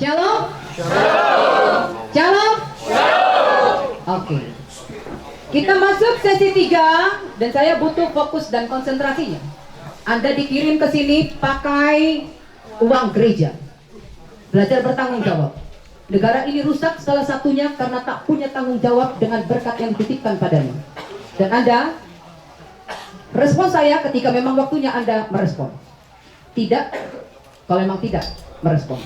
Shalom. Shalom. Oke. Kita masuk sesi 3 dan saya butuh fokus dan konsentrasinya. Anda dikirim ke sini pakai uang gereja. Belajar bertanggung jawab. Negara ini rusak salah satunya karena tak punya tanggung jawab dengan berkat yang dititipkan padanya. Dan Anda, respon saya ketika memang waktunya Anda merespon. Tidak, kalau memang tidak merespon.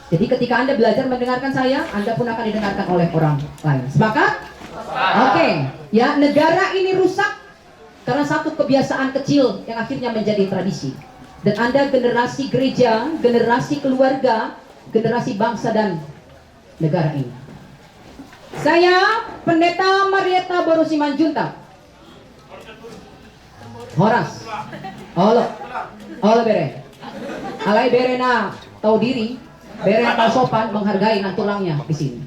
Jadi ketika Anda belajar mendengarkan saya, Anda pun akan didengarkan oleh orang lain. Sepakat? Oke. Ya, negara ini rusak karena satu kebiasaan kecil yang akhirnya menjadi tradisi. Dan Anda generasi gereja, generasi keluarga, generasi bangsa dan negara ini. Saya Pendeta Marieta Boru Simanjuntak. Horas. Olo bere. Alai bere na tahu diri, bere tahu sopan, menghargai nan tulangnya di sini.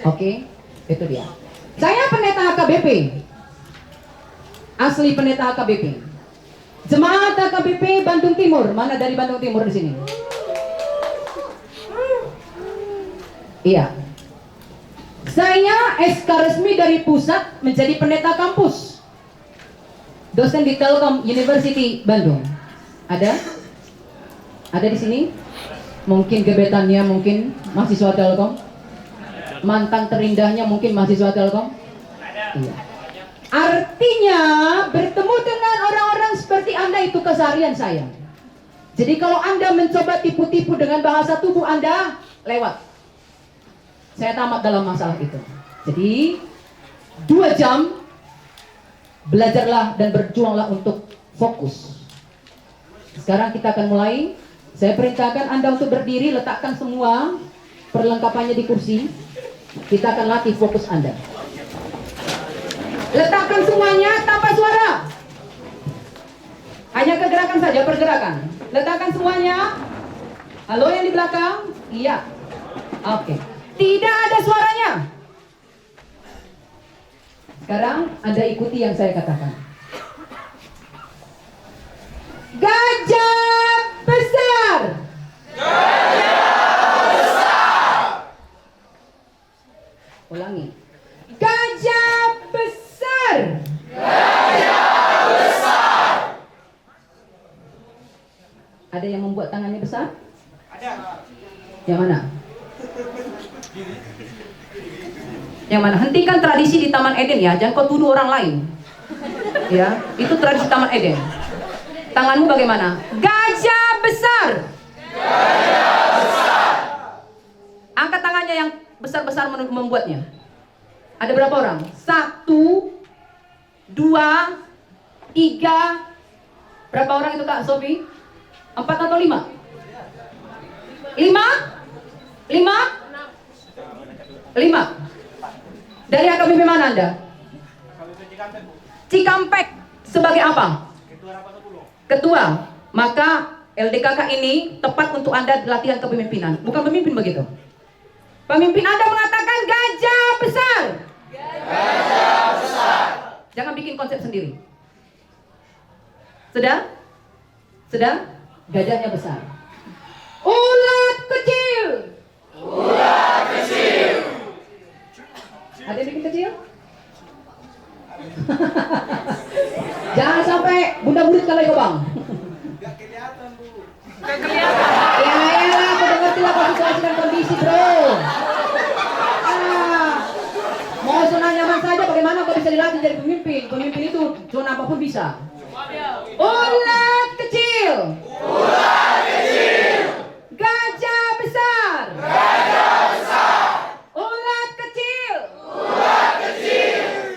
Oke, itu dia. Saya pendeta HKBP. Asli pendeta HKBP. Jemaat HKBP Bandung Timur. Mana dari Bandung Timur di sini? Iya. Saya SK resmi dari pusat menjadi pendeta kampus. Dosen di Telkom University Bandung. Ada? Ada di sini? Mungkin gebetannya mungkin mahasiswa Telkom. Mantan terindahnya mungkin mahasiswa Telkom. Iya. Artinya bertemu dengan orang-orang seperti Anda itu keseharian saya. Jadi kalau Anda mencoba tipu-tipu dengan bahasa tubuh Anda, lewat. Saya tamat dalam masalah itu. Jadi 2 jam belajarlah dan berjuanglah untuk fokus. Sekarang kita akan mulai. Saya perintahkan Anda untuk berdiri, letakkan semua perlengkapannya di kursi. Kita akan latih fokus Anda. Letakkan semuanya tanpa suara. Hanya kegerakan saja, pergerakan. Letakkan semuanya. Halo yang di belakang? Iya. Oke. Tidak ada suaranya. Sekarang Anda ikuti yang saya katakan. Gajah besar. Ulangi. Gajah besar. Ada yang membuat tangannya besar? Ada. Yang mana? Yang mana? Hentikan tradisi di Taman Eden ya. Jangan kau tuduh orang lain. Ya, itu tradisi Taman Eden. Tanganmu bagaimana? Gajah besar. Angkat tangannya yang besar-besar membuatnya. Ada berapa orang? 1, 2, 3. Berapa orang itu Kak Sofi? 4 atau 5? 5? 5? Dari HKBP mana Anda? Cikampek. Sebagai apa? Ketua. Maka LDKK ini tepat untuk Anda latihan kepemimpinan. Bukan pemimpin begitu. Pemimpin Anda mengatakan gajah besar. Gajah besar. Jangan bikin konsep sendiri. Sudah? Sudah? Gajahnya besar. Ulat kecil. Ulat kecil. Ada yang bikin kecil? Jangan sampai bunda burit kalau ikut bang. Gak kelihatan bu. Gak kelihatan. Ya elah, aku ngerti lah situasi dan kondisi bro. Mau zona nyaman saja, bagaimana kau bisa dilatih jadi pemimpin? Pemimpin itu zona apapun bisa. Ulat kecil. Ulat kecil. Gajah besar. Gajah besar. Ulat kecil. Ulat kecil.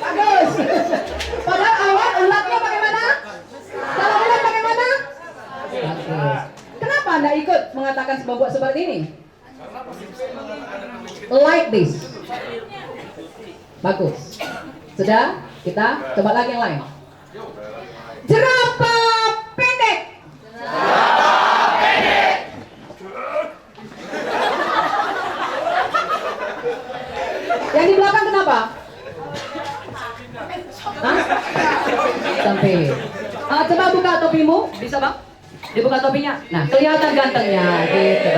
Bagus. Padahal awal ulatnya bagaimana? Kalau ulat bagaimana? Bagus. Kenapa Anda ikut mengatakan sebuah seperti ini? Like this. Bagus. Sudah? Kita coba lagi yang lain. Jerapah pendek. Jerapah pendek. Yang di belakang kenapa? Hah? Sampai. Coba buka topimu, bisa bang? Dibuka topinya. Nah, kelihatan gantengnya gitu.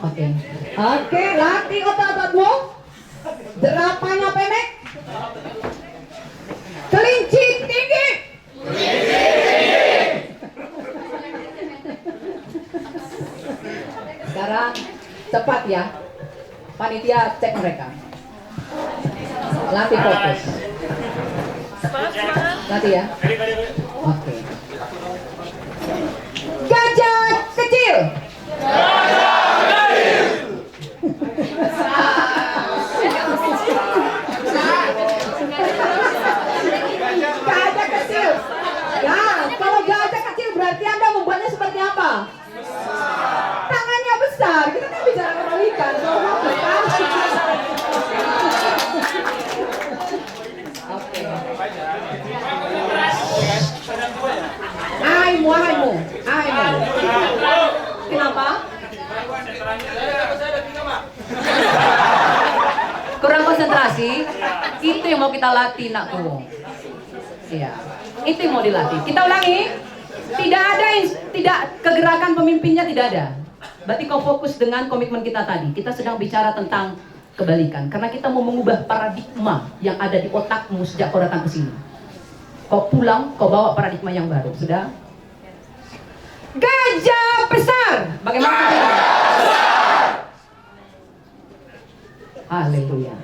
Oke. Oke, latih otot-ototmu. Jerapahnya pendek. Kelinci tinggi. Sekarang cepat ya. Panitia cek mereka. Latih fokus. Latih ya. Oke. Gajah kecil. Gajah kecil. Ya, kalau gajah kecil berarti Anda membuatnya seperti apa? Tangannya besar. Kita kan bicara kebalikan. Oke. Aimu. Kenapa? Kurang konsentrasi. Itu yang mau kita latih, nakku. Iya. Itu yang mau dilatih. Kita ulangi. Tidak kegerakan pemimpinnya tidak ada. Berarti kau fokus dengan komitmen kita tadi. Kita sedang bicara tentang kebalikan. Karena kita mau mengubah paradigma yang ada di otakmu sejak kau datang ke sini. Kau pulang, kau bawa paradigma yang baru. Sudah? Gajah besar. Bagaimana? Haleluya.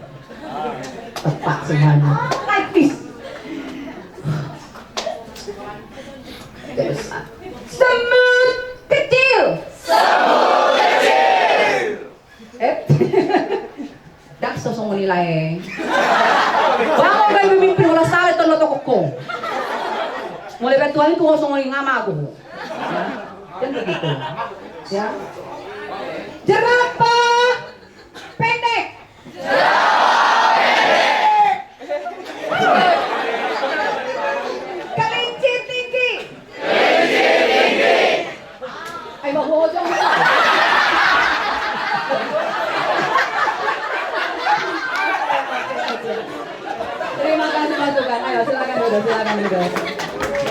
Tepat semuanya. Like this. Semut kecil. Dak sosok menilai. Bangun kayak memimpin olah salah ton loto koko. Mulai betuan itu kosong ngama aku. Ya, dan begitu. Ya. Jerapah pendek. Kelinci tinggi. Ayo bawa ojong. Terima kasih masukan. Ayo silakan duduk.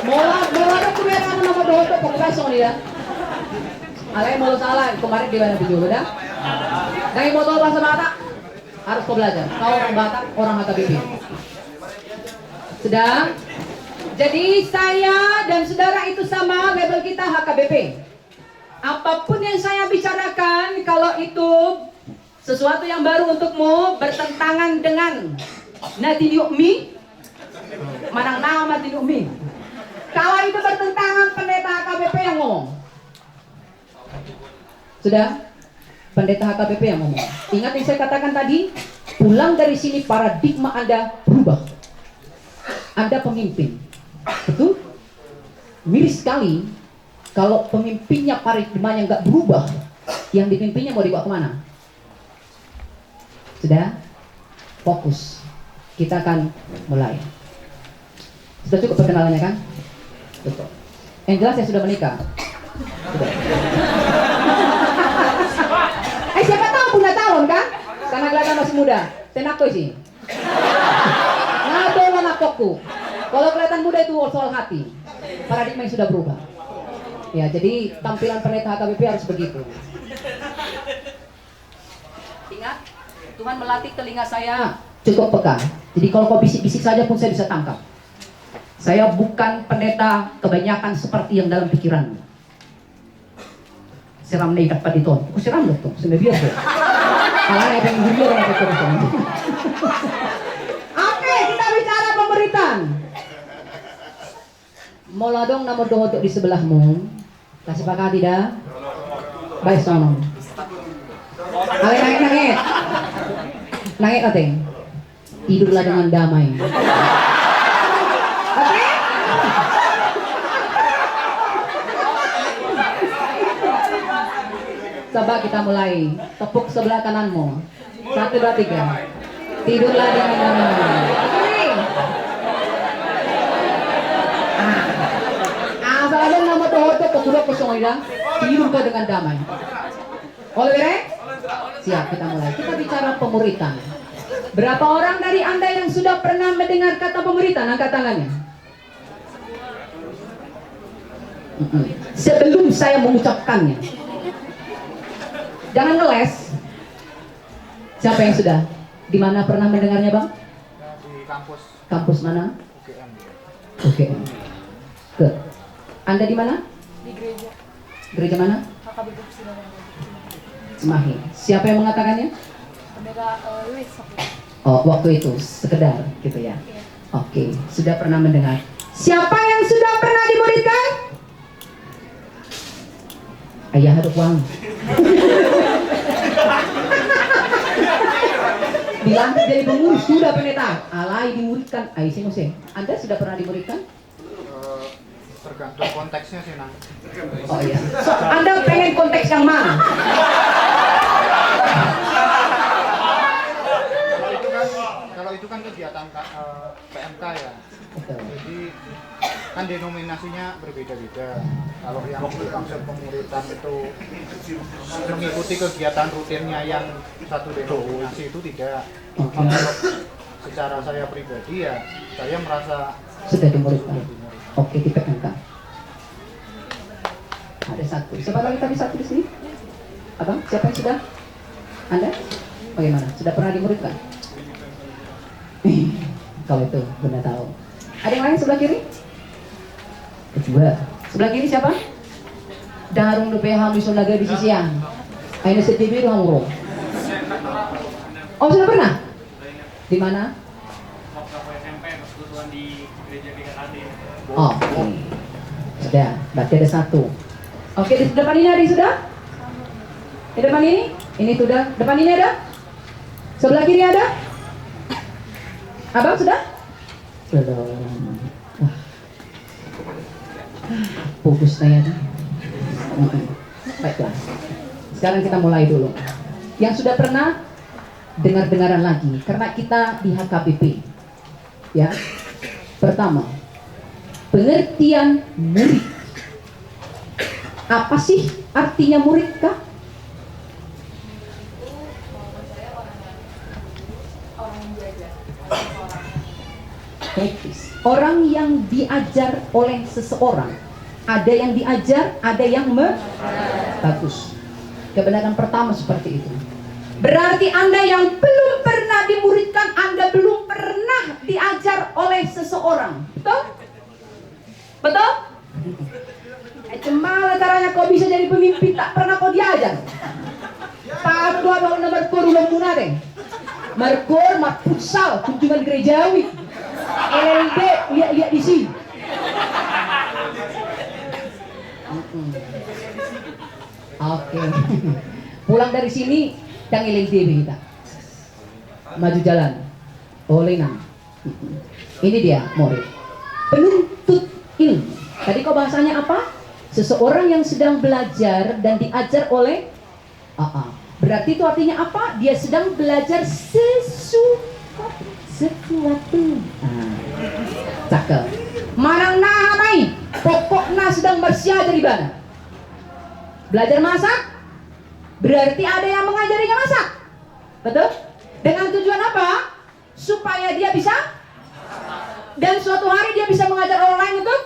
Mola kuliah kamu nomor 2 untuk pengkasong dia. Alay mau salah kemarin di mana video udah? Dari motor bahasa Batak harus kau belajar. Kau orang Batak, orang HKBP. Sudah? Jadi saya dan saudara itu sama, label kita HKBP. Apapun yang saya bicarakan, kalau itu sesuatu yang baru untukmu, bertentangan dengan Natidiukmi, manang nama Natidiukmi. Kalau itu bertentangan, pendeta HKBP yang ngomong. Sudah? Pendeta HKBP yang ngomong. Ingat yang saya katakan tadi, pulang dari sini paradigma Anda berubah. Anda pemimpin. Betul? Miris sekali kalau pemimpinnya paradigmanya nggak berubah, yang dipimpinnya mau dibawa kemana? Sudah? Fokus. Kita akan mulai. Sudah cukup perkenalannya kan? Betul. Yang jelas saya sudah menikah. Sudah. Siapa tahu punya calon kan? Karena kelihatan masih muda. Tenak tuh sih. Ngado anak toko. Kalau kelihatan muda itu soal hati. Paradigma yang sudah berubah. Ya, jadi tampilan pendeta HKBP harus begitu. Ingat, Tuhan melatih telinga saya cukup peka. Jadi kalau kau bisik-bisik saja pun saya bisa tangkap. Saya bukan pendeta kebanyakan seperti yang dalam pikiranmu. Siram nih dapat diton. Aku siram loh tuh, sudah biasa. Kalau ada yang gurih orang itu. Oke, kita bicara pemberitaan. Mola dong nomor 2 untuk di sebelahmu. Kasih pakai tidak? Baik sono. Nangit. Nangit kateng. Tidurlah dengan damai. Oke? Coba kita mulai. Tepuk sebelah kananmu. 1, 2, 3. Tidurlah dengan damai. Asal ada nama tohoto kesudah kosong ida. Tidur kau dengan damai. Oleh siap, kita mulai. Kita bicara pemuritan. Berapa orang dari Anda yang sudah pernah mendengar kata pemuritan? Angkat tangannya. Sebelum saya mengucapkannya, jangan ngeles. Siapa yang sudah? Di mana pernah mendengarnya, Bang? Di kampus. Kampus mana? UGM. UGM. Ke. Anda di mana? Di gereja. Gereja mana? HKBP Persidangan. Cimahi. Siapa yang mengatakannya? Pendeta Luis. Oh, waktu itu sekedar gitu ya. Iya. Oke, sudah pernah mendengar. Siapa yang sudah pernah dimuridkan? Ayah hadap uang. Dilantik jadi pengurus sudah pendeta. Alai dimuridkan. Ayo sih Mose. Anda sudah pernah dimuridkan? Tergantung konteksnya sih, Nang. Oh iya. So, Anda pengen konteks yang mana? Kalau itu kan kegiatan PMK ya. Jadi kan denominasinya berbeda-beda. Kalau yang dimaksud pemuritan itu mengikuti kegiatan rutinnya yang satu denominasi itu tidak. Kalau secara saya pribadi ya, saya merasa Sudah dimuridkan. Oke, di PMK. Ada satu. Siapa lagi tadi satu di sini? Abang, siapa yang sudah? Anda? Bagaimana? Sudah pernah dimuridkan? Kalau itu benar tahu. Ada yang lain sebelah kiri? Kedua. Sebelah kiri siapa? Darung DPH Misolaga di sisi yang. Aina setibi ruang. Oh, sudah pernah? Di mana? Oh, sudah. Berarti ada satu. Oke, di depan ini ada yang sudah? Di depan ini? Ini sudah. Depan ini ada? Sebelah kiri ada? Abang sudah? Belum. Fokus saya. Baiklah. Sekarang kita mulai dulu. Yang sudah pernah dengar-dengaran lagi, karena kita di HKBP. Ya. Pertama, pengertian murid. Apa sih artinya murid kah? Praktis. Orang yang diajar oleh seseorang. Ada yang diajar, ada yang bagus. Kebenaran pertama seperti itu. Berarti Anda yang belum pernah dimuridkan, Anda belum pernah diajar oleh seseorang. Betul? Betul? Cemala caranya kau bisa jadi pemimpin, tak pernah kau diajar. Pak Tua baru nomor kurulung munadeng. Merkur, mat futsal, kunjungan gerejawi. LLD, lihat di sini. Oke. Pulang dari sini, yang LLD kita. Maju jalan. Oleh nang. Ini dia murid. Penuntut ilmu. Tadi kau bahasanya apa? Seseorang yang sedang belajar dan diajar oleh berarti itu artinya apa? Dia sedang belajar sesuatu. Cakep. Marang nahamai. Pokoknya sedang bersiaga di mana? Belajar masak? Berarti ada yang mengajarinya masak. Betul? Dengan tujuan apa? Supaya dia bisa dan suatu hari dia bisa mengajar orang lain untuk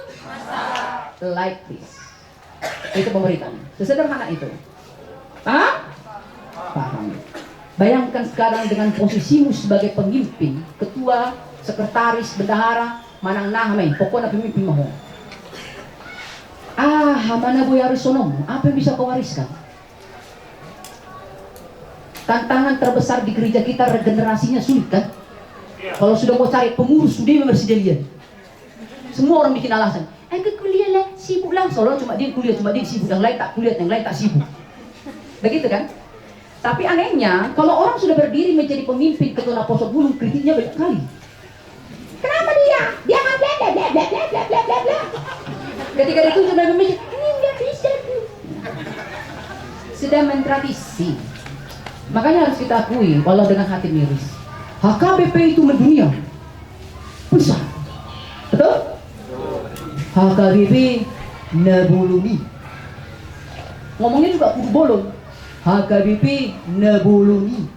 like this. Itu pemberitaan. Sesederhana itu. Paham? Paham. Bayangkan sekarang dengan posisimu sebagai pemimpin, ketua, sekretaris, bendahara, manang nahamay, pokoknya pemimpin mau. Mana gue harus sonom? Apa yang bisa kau wariskan? Tantangan terbesar di gereja kita regenerasinya sulit kan? Kalau sudah mau cari pengurus, sudah bersedialian. Semua orang bikin alasan. Aku kuliah lah, sibuk lah. Soalnya cuma dia kuliah, cuma dia sibuk. Yang lain tak kuliah, yang lain tak sibuk. Begitu kan? Tapi anehnya, kalau orang sudah berdiri menjadi pemimpin ketua Apostol Gunung, kritiknya banyak kali. Kenapa dia? Dia kan bla bla bla bla bla bla bla bla bla. Ketika dituntut dan pemimpin, ini nggak bisa. Sudah mentradisi. Makanya harus kita akui, walau dengan hati miris, HKBP itu mendunia besar. Betul? HKBP Nebuluni. Ngomongnya juga kudu bolong. HKBP Nebuluni.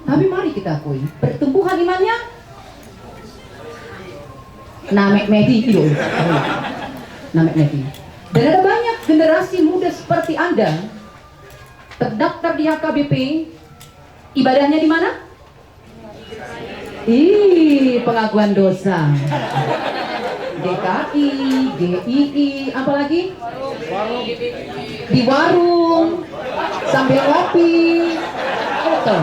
Tapi mari kita akui, pertumbuhan imannya Namek Medi itu. Namek Medi. Dan ada banyak generasi muda seperti Anda terdaftar di HKBP, ibadahnya di mana? Pengakuan dosa. DKI, GII, apa lagi? Di warung, sambil ngopi. Tuh.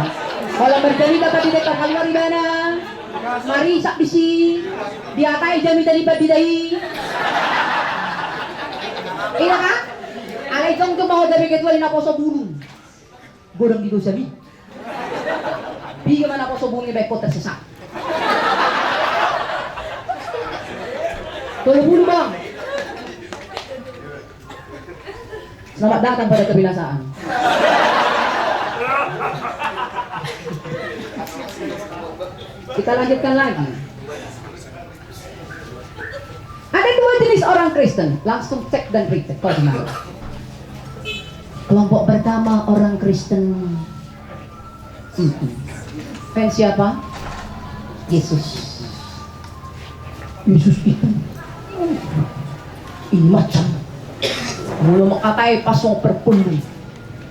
Kalau bercerita tadi dekat keluar di mana? Mari sak bisi, di atas jami tadi bidai. Iya kan? Alay jong tuh mau dari ketua ina poso burung. Bodong di dosa bi. Biga mana poso burung ni baik tersesat. Tolong dulu bang. Selamat datang pada kebinasaan. Kita lanjutkan lagi. Ada dua jenis orang Kristen. Langsung cek dan retake. Kelompok pertama orang Kristen. Fans siapa? Yesus. Yesus itu ini macam belum mengkatai pasong perpuluh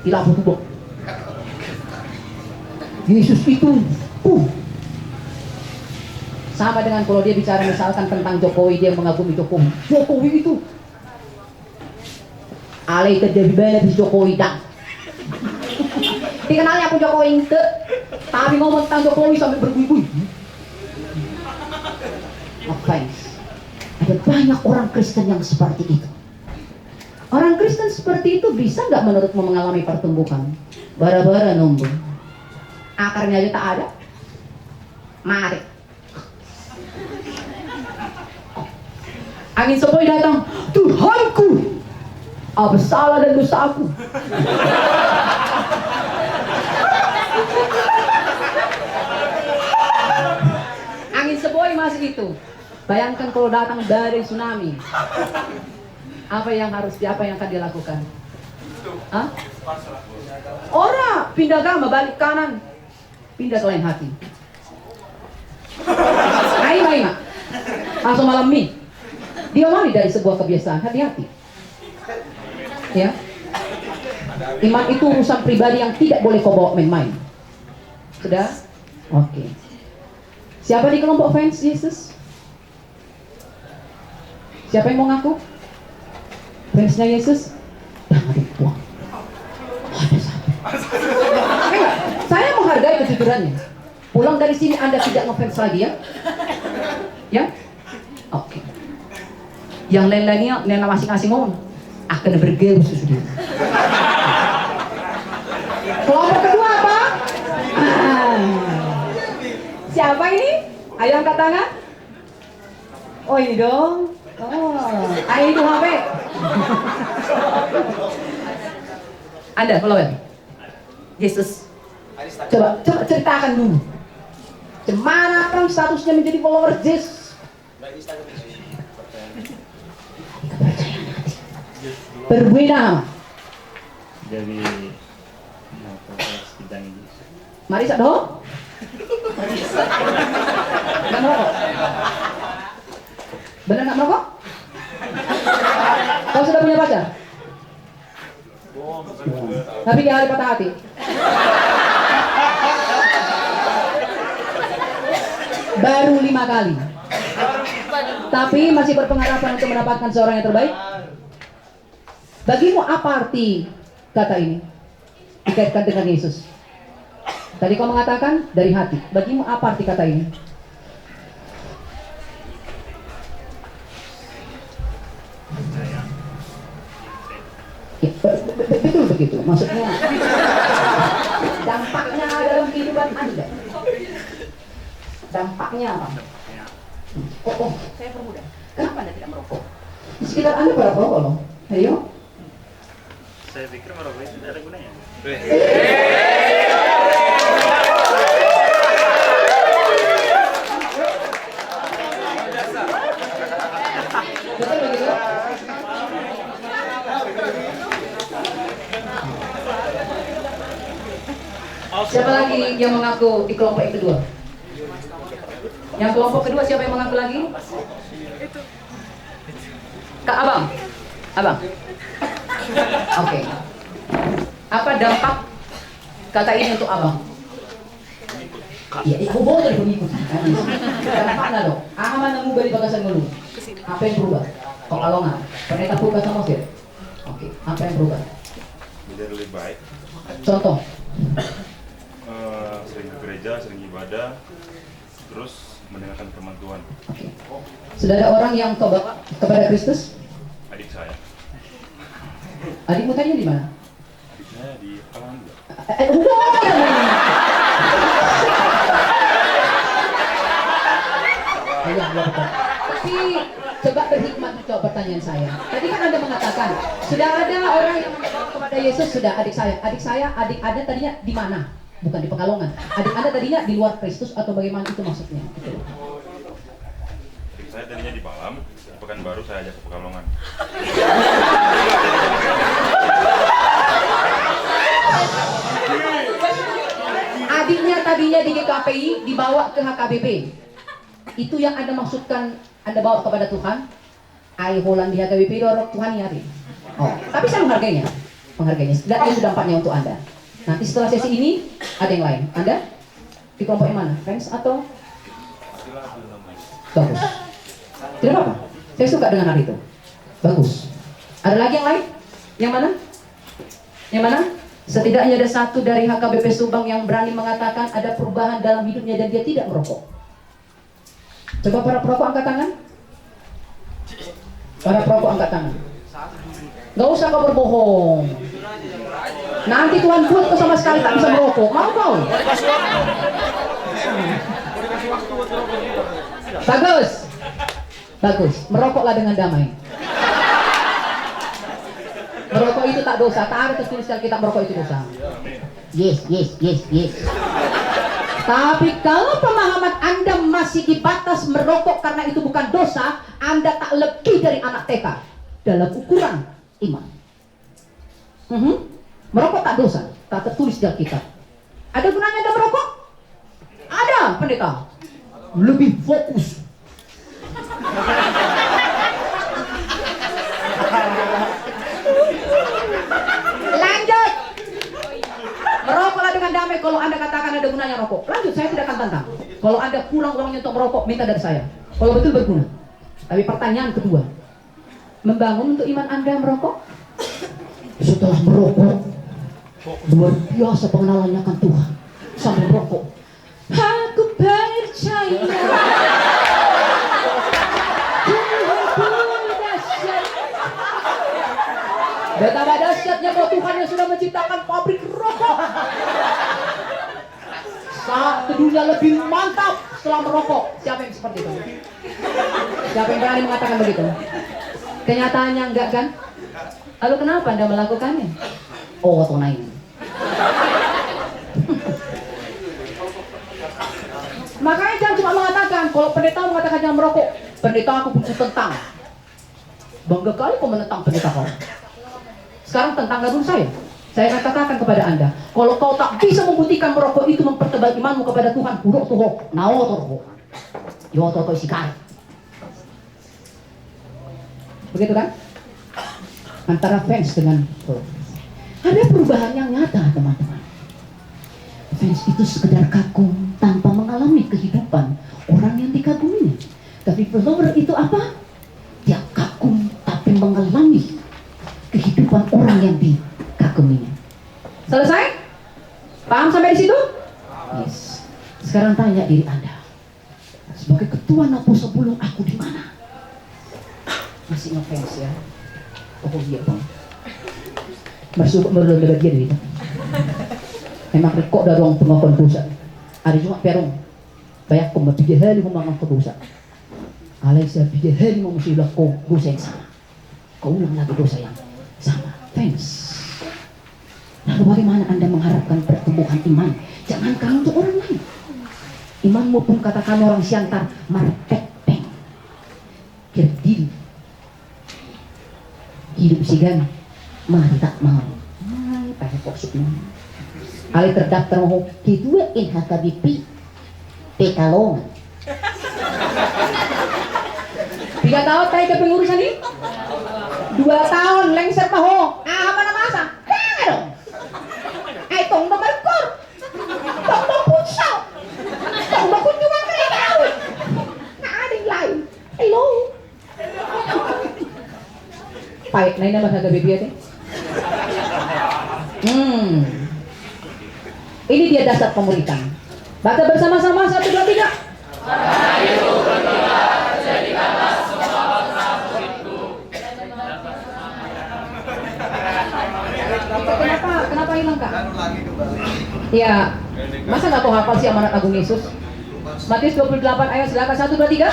tidak butuh. Yesus itu sama dengan kalau dia bicara misalkan tentang Jokowi, dia mengagumi Jokowi. Jokowi itu alay terjadi di Jokowi dah. Dikenalnya aku Jokowi itu, tapi ngomong tentang Jokowi sampai berbuih-buih. Offense. Ada banyak orang Kristen yang seperti itu. Orang Kristen seperti itu bisa nggak menurutmu mengalami pertumbuhan? Bara-bara numbuh. Akarnya aja tak ada. Mari. Angin sepoi datang. Tuhanku, apa salah dan dosa aku? Angin sepoi masih itu. Bayangkan kalau datang dari tsunami, apa yang akan dia lakukan? Hah? Orang pindah agama, balik kanan, pindah ke lain hati. Aima, langsung malam mie. Dia lari dari sebuah kebiasaan, hati-hati. Ya, iman itu urusan pribadi yang tidak boleh kau bawa main-main. Sudah? Oke. Siapa di kelompok fans Yesus? Siapa yang mau ngaku? Fansnya Yesus? Jangan dibuang. Ada satu. Saya menghargai kejujurannya. Pulang dari sini Anda tidak ngefans lagi ya? Ya? Oke. Yang lain-lainnya, nena masing-masing ngomong akan bergerak sesudah. Kelompok kedua apa? Siapa ini? Ayo angkat tangan. Oh ini dong. Ayo itu HP. Anda follower Yesus. Coba ceritakan dulu. Gimana kan statusnya menjadi follower Yesus? Berbeda. Jadi sidang Mari sak do. Nggak merokok? Benar nggak merokok? Kau sudah punya pacar? Tapi dia hari patah hati. Baru 5 kali. Tapi masih berpengharapan untuk mendapatkan seorang yang terbaik. Bagimu apa arti kata ini dikaitkan dengan Yesus? Tadi kau mengatakan dari hati. Bagimu apa arti kata ini? Ya, betul begitu. Maksudnya dampaknya dalam kehidupan Anda. Dampaknya apa? Saya permudah. Kenapa Anda tidak merokok? Di sekitar Anda pada merokok loh. Ayo. saya pikir merokok itu tidak ada gunanya. Betul begitu? Siapa lagi yang mengaku di kelompok yang kedua? Yang kelompok kedua siapa yang mengaku lagi? Kak Abang. Abang. Oke. Apa dampak kata ini untuk abang? Iya, ibu boleh mengikuti. Dampak nggak dong? Aman nemu beli bagasan dulu. Apa yang berubah? Kalau nggak, pendeta buka sama sih. Oke, apa yang berubah? Menjadi lebih baik. Contoh. Sering ke gereja, sering ibadah, terus mendengarkan firman Tuhan. Oke. Sudah ada orang yang tobat kepada Kristus? Adik saya. Adikmu tadinya di mana? Adik saya di Pekalongan juga. Iya, betul. Tapi coba berhikmat menjawab pertanyaan saya. Tadi kan Anda mengatakan sudah ada orang yang menjawab kepada Yesus, sudah adik Anda tadinya di mana? Bukan di Pekalongan. Adik Anda tadinya di luar Kristus atau bagaimana itu maksudnya? Adik saya tadinya di Balam, Pekanbaru saya ajak ke Pekalongan. Adiknya tadinya di GKPI dibawa ke HKBP. Itu yang Anda maksudkan Anda bawa kepada Tuhan? Ai Holland di HKBP dorong Tuhan ya. Oh, tapi saya menghargainya. Dan itu dampaknya untuk Anda. Nanti setelah sesi ini ada yang lain. Anda di kelompok yang mana? Friends atau? Bagus. Tidak apa-apa. Saya suka dengan hal itu. Bagus. Ada lagi yang lain? Yang mana? Yang mana? Setidaknya ada satu dari HKBP Subang yang berani mengatakan ada perubahan dalam hidupnya dan dia tidak merokok. Coba para perokok angkat tangan. Para perokok angkat tangan. Gak usah kau berbohong. Nanti Tuhan buat kau sama sekali tak bisa merokok. Mau kau? Bagus. Bagus. Merokoklah dengan damai. Merokok itu tak dosa. Tak ada tertulis dalam kitab merokok itu dosa. Yes. Tapi kalau pemahaman Anda masih di batas merokok karena itu bukan dosa, Anda tak lebih dari anak TK dalam ukuran iman. Merokok tak dosa, tak tertulis dalam kitab. Ada gunanya Anda merokok? Ada, pendeta. Lebih fokus. Lanjut. Merokoklah dengan damai. Kalau Anda katakan ada gunanya rokok, lanjut, saya tidak akan tantang. Kalau Anda kurang uangnya untuk merokok, minta dari saya. Kalau betul berguna. Tapi pertanyaan kedua, membangun untuk iman Anda merokok? Setelah merokok, luar biasa pengenalannya akan Tuhan. Sambil merokok, aku percaya Tuhan dahsyat. Betapa dahsyatnya bahwa Tuhan yang sudah menciptakan pabrik rokok. Saat dunia lebih mantap setelah merokok. Siapa yang seperti itu? Siapa yang berani mengatakan begitu? Kenyataannya enggak kan? Lalu kenapa Anda melakukannya? Oh, tunai. Makanya jangan cuma mengatakan, kalau pendeta mengatakan jangan merokok, pendeta aku butuh tentang. Bangga kali kau menentang pendeta kau. Sekarang tentanglah dulu saya. Saya akan katakan kepada Anda, kalau kau tak bisa membuktikan merokok itu mempertebal imanmu kepada Tuhan, buruk tuh, nao tuh, yo tuh isikan. Begitu kan? Antara fans dengan ada perubahan yang nyata, teman-teman. Fans itu sekedar kagum tanpa mengalami kehidupan orang yang dikaguminya. Tapi follower itu apa? Dia kagum tapi mengalami kehidupan orang yang dikaguminya. Selesai? Paham sampai di situ? Yes. Sekarang tanya diri Anda. Sebagai ketua Napo sebelum aku di mana? Masih ngefans ya? Oh iya bang. Masuk merulun bagian itu. Memang rekok dari orang pengakuan dosa. Ada juga perong. Banyak kau tiga hari mengaku dosa. Alai saya tiga hari mau mesti lakukan dosa yang sama. Kau ulang lagi dosa yang sama. Fans. Lalu bagaimana Anda mengharapkan pertumbuhan iman? Jangankan untuk orang lain. Imanmu pun katakan orang Siantar marpeteng. Kerdil. Hidup sigan mari tak mau pakai poksuknya alih terdaftar mau kedua in HKBP Pekalongan 3 tahun tayo ke pengurusan ini 2 tahun lengser maho. Mana masa? Jangan dong. Tong berkor. Tong berputsal. Tong berkunjungan ke laut. Nggak ada yang lain. Hello. Pahit na yun naman sa gabi biya. Ini dia dasar pemuritan. Baca bersama-sama 1, 2, 3. Kenapa hilang kak? Ya, masa nggak kau hafal sih amanat Agung Yesus? Matius 28 ayat, silakan 1, 2, 3.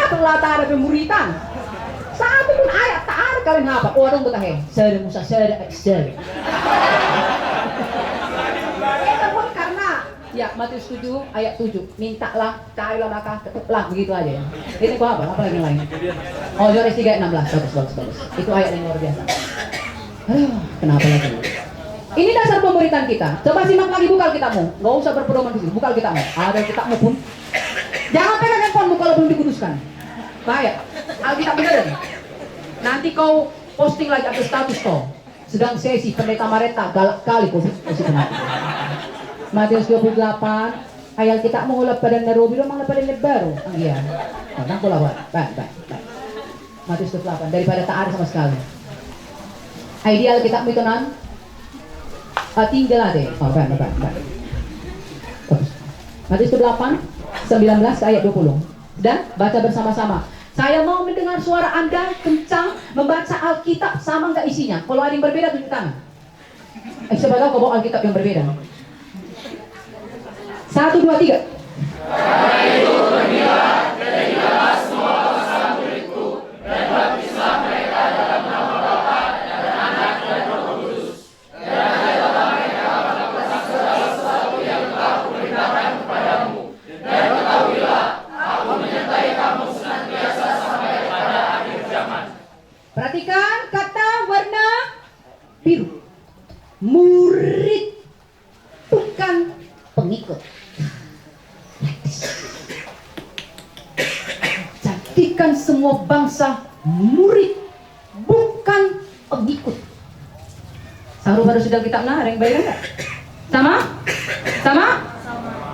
Apa latar pemuritan? Satu pun ayat tak ada kalian apa? Oh, dong betah Sada Musa, sada Excel. Karena ya Matius 7 ayat 7, mintalah, carilah maka ketuklah, begitu aja ya. Ini kok apa lagi yang lain? Oh, Yohanes 3:16, bagus. Itu ayat yang luar biasa. Aduh, kenapa lagi? Ini dasar pemuritan kita. Coba simak lagi buka Alkitabmu. Nggak usah berpedoman di sini. Buka Alkitabmu. Ada Alkitabmu pun. Jangan pegang handphonemu kalau belum dikuduskan. Bahaya. Alkitab beneran. Nanti kau posting lagi atau status kau. Sedang sesi pendeta Mareta galak kali kau sesi kenapa. Matius 28 ayat kita mengulap pada Nairobi lo malah pada baru. Iya. Nah, kau lawan. Baik. Matius 28 daripada tak ada sama sekali. Ideal Alkitabmu itu nan. Tinggal ada. Oh, baik. Bagus. Matius 28 19 ayat 20. Dan baca bersama-sama. Saya mau mendengar suara Anda kencang membaca Alkitab, sama nggak isinya? Kalau ada yang berbeda tunjuk tangan. Siapa tahu kau bawa Alkitab yang berbeda. 1, 2, 3. Perhatikan kata warna biru. Murid, bukan pengikut. Jadikan semua bangsa murid, bukan pengikut. Saru baru sudah kita ada yang bayar enggak? Sama?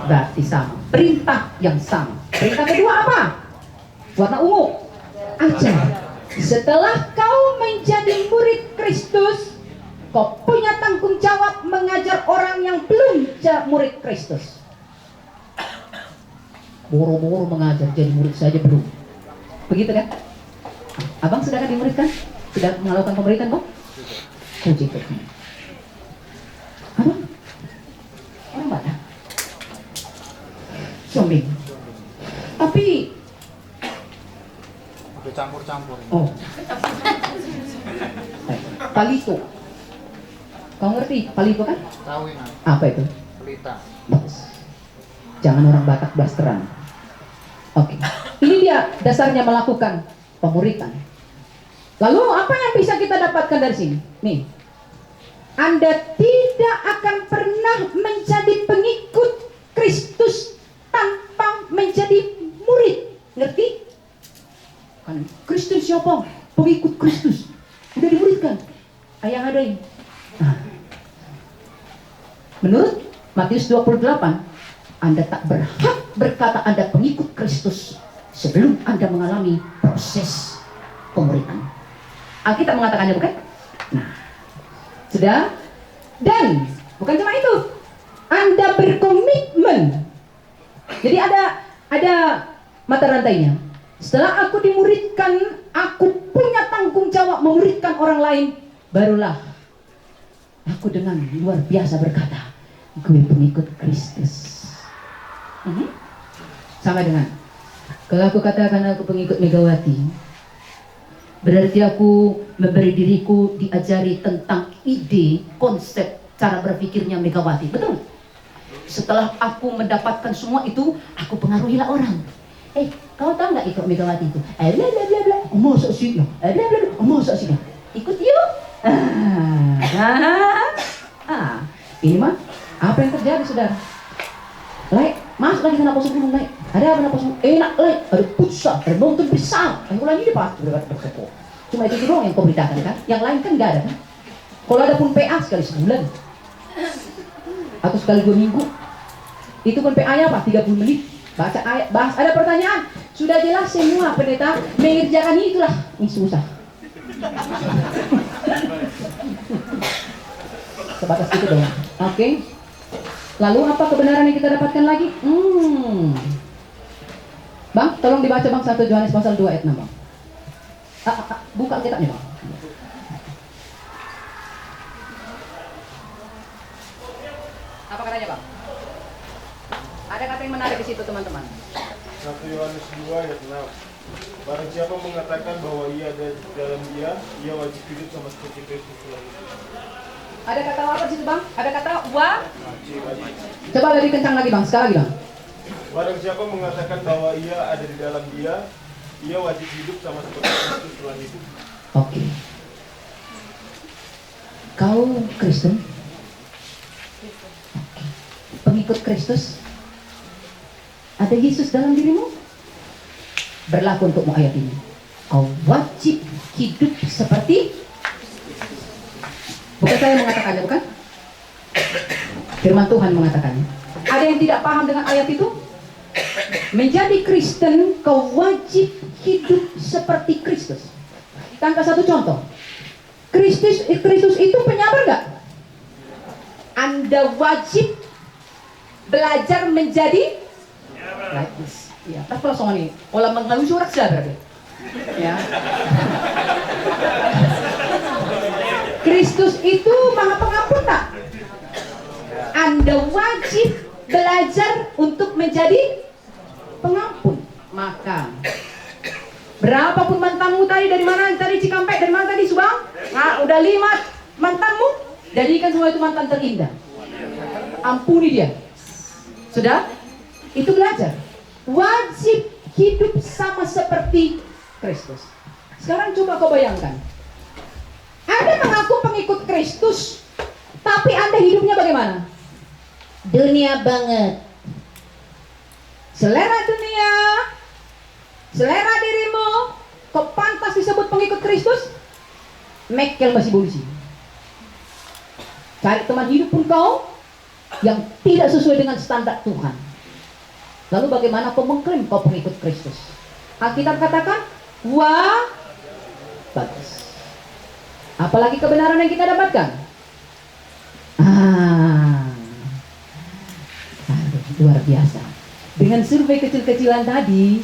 Berarti sama. Perintah yang sama. Perintah kedua apa? Warna ungu. Ajar. Setelah kau menjadi murid Kristus, kau punya tanggung jawab mengajar orang yang belum murid Kristus. Boro-boro mengajar, jadi murid saja belum. Begitu kan? Abang sudah kan dimuridkan? Sudah melakukan pemuritan kok? Puji Tuhan. Abang? Orang mana? Sombing. Tapi campur-campur. Oh. Palito. Kau ngerti palito kan? Tahu ini. Apa itu? Pelita. Bagus. Jangan orang Batak blasteran. Oke. Ini dia dasarnya melakukan pemuritan. Lalu apa yang bisa kita dapatkan dari sini? Nih. Anda tidak akan pernah menjadi pengikut Kristus tanpa menjadi murid. Ngerti? Kristus siapa? Pengikut Kristus. Udah dimuridkan. Ayah ada ini. Nah. Menurut Matius 28, Anda tak berhak berkata Anda pengikut Kristus sebelum Anda mengalami proses pemuritan. Alkitab mengatakannya bukan? Nah. Sudah? Dan bukan cuma itu. Anda berkomitmen. Jadi ada mata rantainya. Setelah aku dimuridkan, aku punya tanggung jawab memuridkan orang lain. Barulah aku dengan luar biasa berkata, gue pengikut Kristus. Sama dengan kalau aku katakan aku pengikut Megawati, berarti aku memberi diriku diajari tentang ide, konsep, cara berpikirnya Megawati. Betul? Setelah aku mendapatkan semua itu, aku pengaruhilah orang. Kau tahu nggak ikut Megawati itu? Bla bla bla bla. Masa sih ya? Bla bla bla. Masa sih ya? Ikut yuk. Ini mah apa yang terjadi, saudara? Lai, masuk lagi ke napas sebelum Lai. Ada apa napas sebelum? Enak Lai, ada pusat, ada nonton besar. Yang ulangi dia pasti berkata bersepo. Cuma itu doang yang kau beritakan kan? Yang lain kan nggak ada kan? Kalau ada pun PA sekali sebulan atau sekali 2 minggu, itu pun PA-nya apa? 30 menit. Baca ayat, bahas, ada pertanyaan. Sudah jelas semua pendeta mengerjakan itulah. Ini susah. Sebatas itu doang. Oke. Lalu apa kebenaran yang kita dapatkan lagi? Bang, tolong dibaca Bang 1 Yohanes pasal 2 ayat 6 Bang. Buka kitabnya Bang. Apa katanya Bang? Ada kata yang menarik di situ teman-teman. 1 Yohanes 2 ayat 6. Barang siapa mengatakan bahwa ia ada di dalam dia, ia wajib hidup sama seperti Kristus telah hidup. Ada kata apa di situ Bang? Ada kata wa? Wajib. Coba lebih kencang lagi Bang, sekali lagi Bang. Barang siapa mengatakan bahwa ia ada di dalam dia, ia wajib hidup sama seperti Kristus telah hidup. Oke. Kau Kristen? Oke. Pengikut Kristus? Ada Yesus dalam dirimu? Berlaku untukmu ayat ini. Kau wajib hidup seperti, bukan saya mengatakannya, bukan? Firman Tuhan mengatakannya. Ada yang tidak paham dengan ayat itu? Menjadi Kristen, kau wajib hidup seperti Kristus. Tangka satu contoh. Kristus itu penyabar nggak? Anda wajib belajar menjadi Latis. Ya, tas kosong nih. Kalau mengalami surat saja berarti. Ya. Kristus itu Maha Pengampun tak? Anda wajib belajar untuk menjadi pengampun. Maka berapapun mantanmu tadi, dari mana tadi Cikampek, dari mana tadi Subang? Nah, udah 5 mantanmu, jadikan semua itu mantan terindah. Ampuni dia. Sudah? Itu belajar. Wajib hidup sama seperti Kristus. Sekarang coba kau bayangkan. Anda mengaku pengikut Kristus, tapi Anda hidupnya bagaimana? Dunia banget. Selera dunia, selera dirimu. Kau pantas disebut pengikut Kristus? Mekel masih polisi. Cari teman hidup pun kau yang tidak sesuai dengan standar Tuhan. Lalu bagaimana kau mengklaim kau pengikut Kristus? Alkitab katakan, wah, bagus. Apalagi kebenaran yang kita dapatkan? Luar biasa. Dengan survei kecil-kecilan tadi,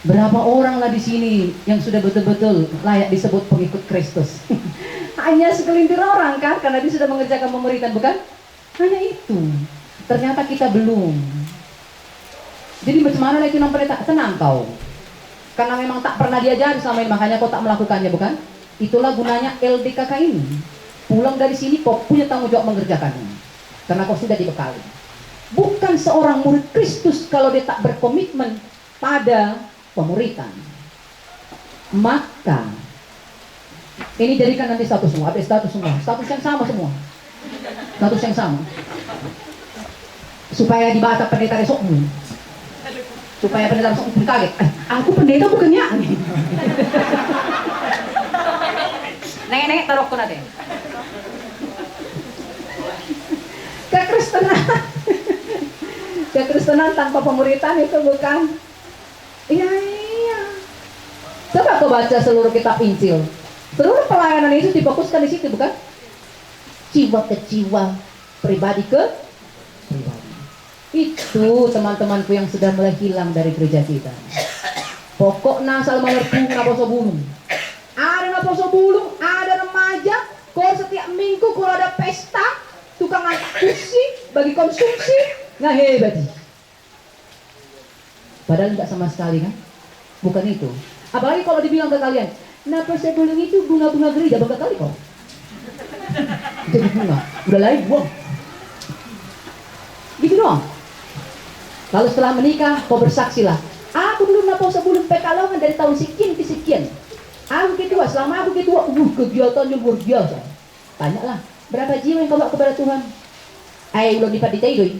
berapa orang lah di sini yang sudah betul-betul layak disebut pengikut Kristus? Hanya segelintir orang kan, karena dia sudah mengerjakan pemuritan, bukan? Hanya itu. Ternyata kita belum. Jadi macam mana lagi nampak tak tenang kau? Karena memang tak pernah diajari sama ini, makanya kau tak melakukannya, bukan? Itulah gunanya LDKK ini. Pulang dari sini kau punya tanggung jawab mengerjakannya. Karena kau sudah dibekali. Bukan seorang murid Kristus kalau dia tak berkomitmen pada pemuritan. Maka ini jadikan nanti status semua, update status semua, status yang sama semua. Status yang sama. Supaya dibaca pendeta besokmu. Supaya pendeta besok kaget. Aku pendeta bukannya. Nenek taruh ke nanti. Kekristenan tanpa pemuritan itu bukan. Iya. Coba kau baca seluruh kitab Injil. Seluruh pelayanan Yesus difokuskan di situ, bukan? Jiwa ke jiwa, pribadi ke pribadi. Itu teman-temanku yang sudah mulai hilang dari gereja kita. Pokoknya asal mengerti naposo bulung. Ada naposo bulung, ada remaja. Kalau setiap minggu kalau ada pesta, tukang kursi bagi konsumsi, nggak hebat. Padahal nggak sama sekali kan? Bukan itu. Apalagi kalau dibilang ke kalian, naposo bulung itu bunga-bunga gereja, bangga kali kok. Jadi bunga, udah lain buang. Gitu doang. Lalu setelah menikah, kau bersaksilah. Aku dulu naposo bulung Pekalongan dari tahun sekian ke sekian. Aku ketua, selama aku ketua, kegiatannya luar biasa. Tanyalah, berapa jiwa yang kau bawa kepada Tuhan? Belum dapat ditidoi.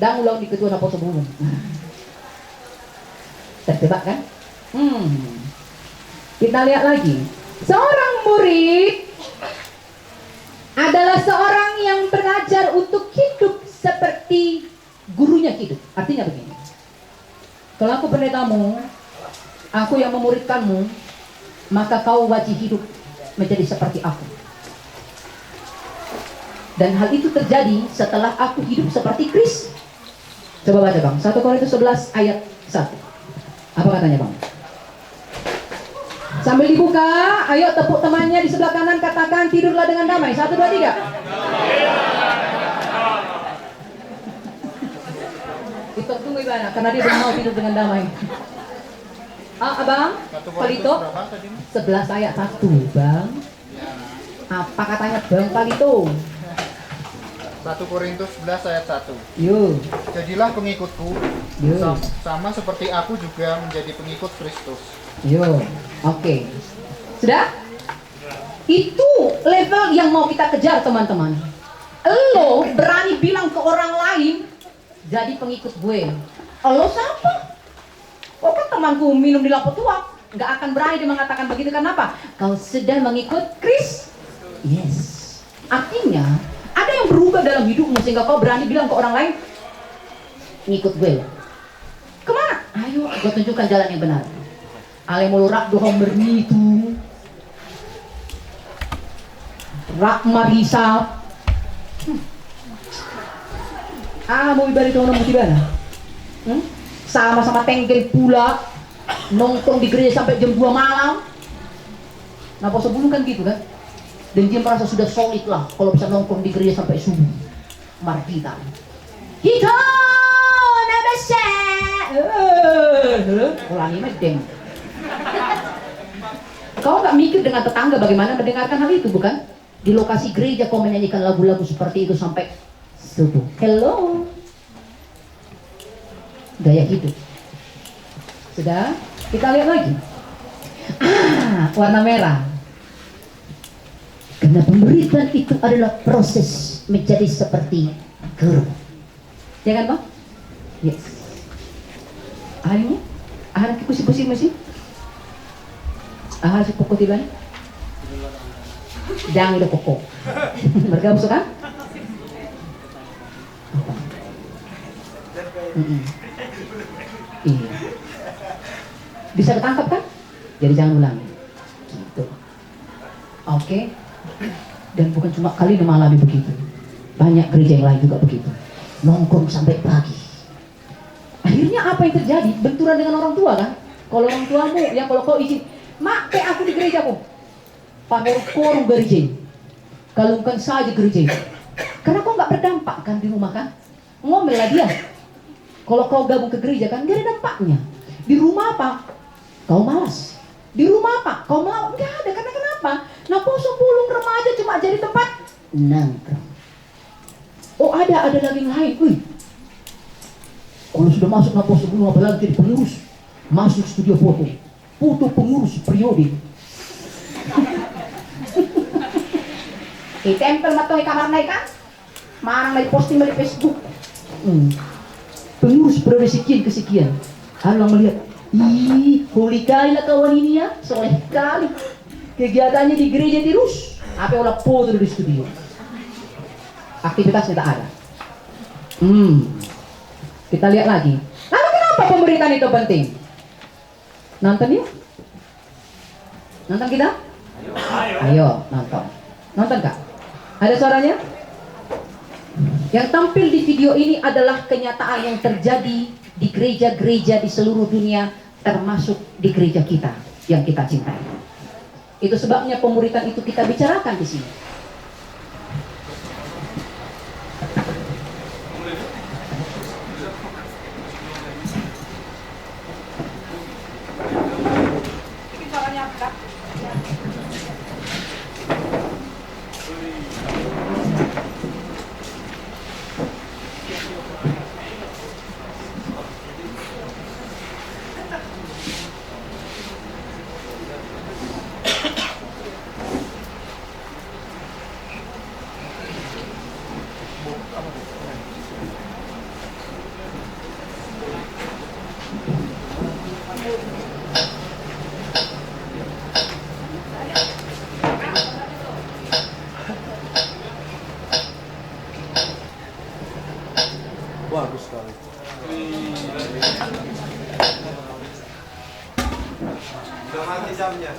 Dan ulang di ketua apa sebelum. Tertebak kan? Kita lihat lagi. Seorang murid adalah seorang yang belajar untuk hidup seperti gurunya hidup. Artinya begini. Kalau aku pendetamu, aku yang memuridkanmu, maka kau wajib hidup menjadi seperti aku. Dan hal itu terjadi setelah aku hidup seperti Kristus. Coba baca bang, 1 Korintus 11 ayat 1. Apa katanya bang? Sambil dibuka, ayo tepuk temannya di sebelah kanan, katakan tidurlah dengan damai. 1, 2, 3. Itu tunggu Ibana, karena dia belum mau tidur dengan damai. Abang, 1 Korintus Palito, berapa tadi? 11 ayat 1 bang. Apa katanya bang Palito? 1 Korintus 11 ayat 1. Yuk. Jadilah pengikutku, Yo. sama seperti aku juga menjadi pengikut Kristus. Yo, oke. Sudah? Itu level yang mau kita kejar teman-teman. Lo berani bilang ke orang lain, jadi pengikut gue. Lo siapa? Oh kan temanku minum di lampu tua. Gak akan berani dia mengatakan begitu, kenapa? Kau sudah mengikut Kristus. Yes. Artinya, ada yang berubah dalam hidupmu sehingga kau berani bilang ke orang lain, ngikut gue. Kemana? Ayo, gue tunjukkan jalan yang benar. Ale mulu rak dohong bernitu rak marisa mau ibari tono mutibana sama-sama tengkel pula nongkrong di gereja sampai jam 2 malam. Nah pas sebelum kan gitu kan, dan dia merasa sudah solid lah kalau bisa nongkrong di gereja sampai subuh. Margita hito nabasya ulangi medeng. Kau nggak mikir dengan tetangga bagaimana mendengarkan hal itu, bukan? Di lokasi gereja kau menyanyikan lagu-lagu seperti itu sampai subuh. Hello, gaya hidup. Sudah, kita lihat lagi. Warna merah. Karena pemberitaan itu adalah proses menjadi seperti guru. Ya kan bang? Yes. Akhirnya, akhirnya kusi-kusi masih. Si pokok tiba nih. Jangan udah pokok. Mereka masuk kan? Iya. Bisa ketangkap kan? Jadi jangan ulangi. Gitu. Oke. Dan bukan cuma kali ini mengalami begitu. Banyak gereja yang lain juga begitu. Nongkrong sampai pagi. Akhirnya apa yang terjadi? Benturan dengan orang tua kan? Kalau orang tuamu, yang kalau kau izin, mak, aku di gereja kok. Pakai gereja. Kalungkan saja gereja. Karena kau nggak berdampak kan di rumah kan? Ngomel lah dia. Kalau kau gabung ke gereja kan gak ada dampaknya. Di rumah apa? Kau malas. Di rumah apa? Kau mau? Nggak ada. Karena kenapa? Nah poso pulung remaja cuma jadi tempat nangkrong. Oh ada lagi yang lain. Wih. Kalau sudah masuk naposo pulung apalagi jadi pengurus. Masuk studio foto. Foto pengurus periode. Tempel matang di kamar naik kan? Marang naik posting di Facebook. Pengurus periode sekian kesekian. Orang melihat, ih, holy kali lah kawan ini ya, soleh kali. Kegiatannya di gereja terus. Apa olah foto di studio. Aktivitasnya tak ada. Kita lihat lagi. Lalu kenapa pemberitaan itu penting? Nonton yuk. Nonton kita? Ayo nonton. Nonton kak? Ada suaranya? Yang tampil di video ini adalah kenyataan yang terjadi di gereja-gereja di seluruh dunia, termasuk di gereja kita yang kita cintai. Itu sebabnya pemuritan itu kita bicarakan di sini. Bagus sekali. Udah mati jamnya.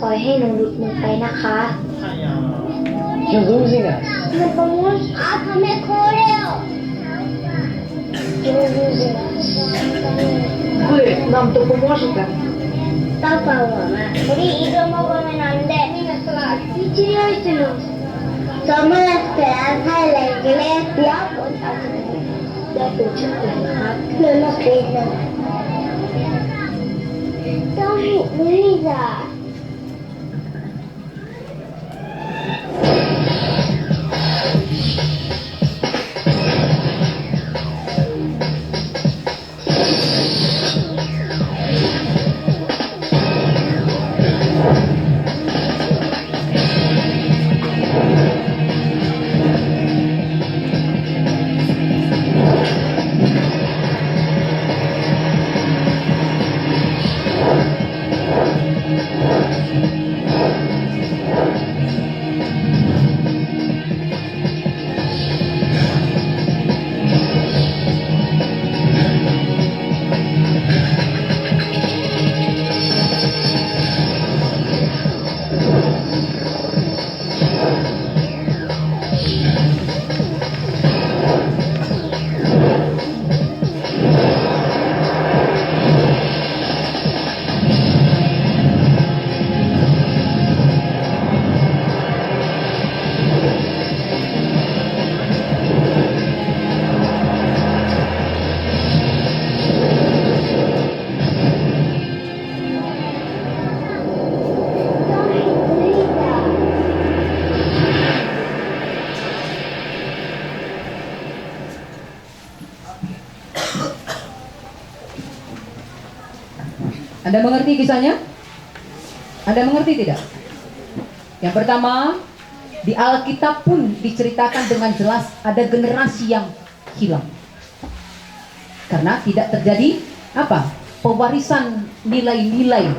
ปล่อยให้หนูหลุดมือไปนะคะ Nunggu nggak? Gue, нам то поможет, да? パパは鳥色もごめなんで一応してるSomos esperanza de la iglesia de Puchaculac. No lo creo. Don't read that. Anda mengerti kisahnya? Anda mengerti tidak? Yang pertama, di Alkitab pun diceritakan dengan jelas ada generasi yang hilang. Karena tidak terjadi apa? Pewarisan nilai-nilai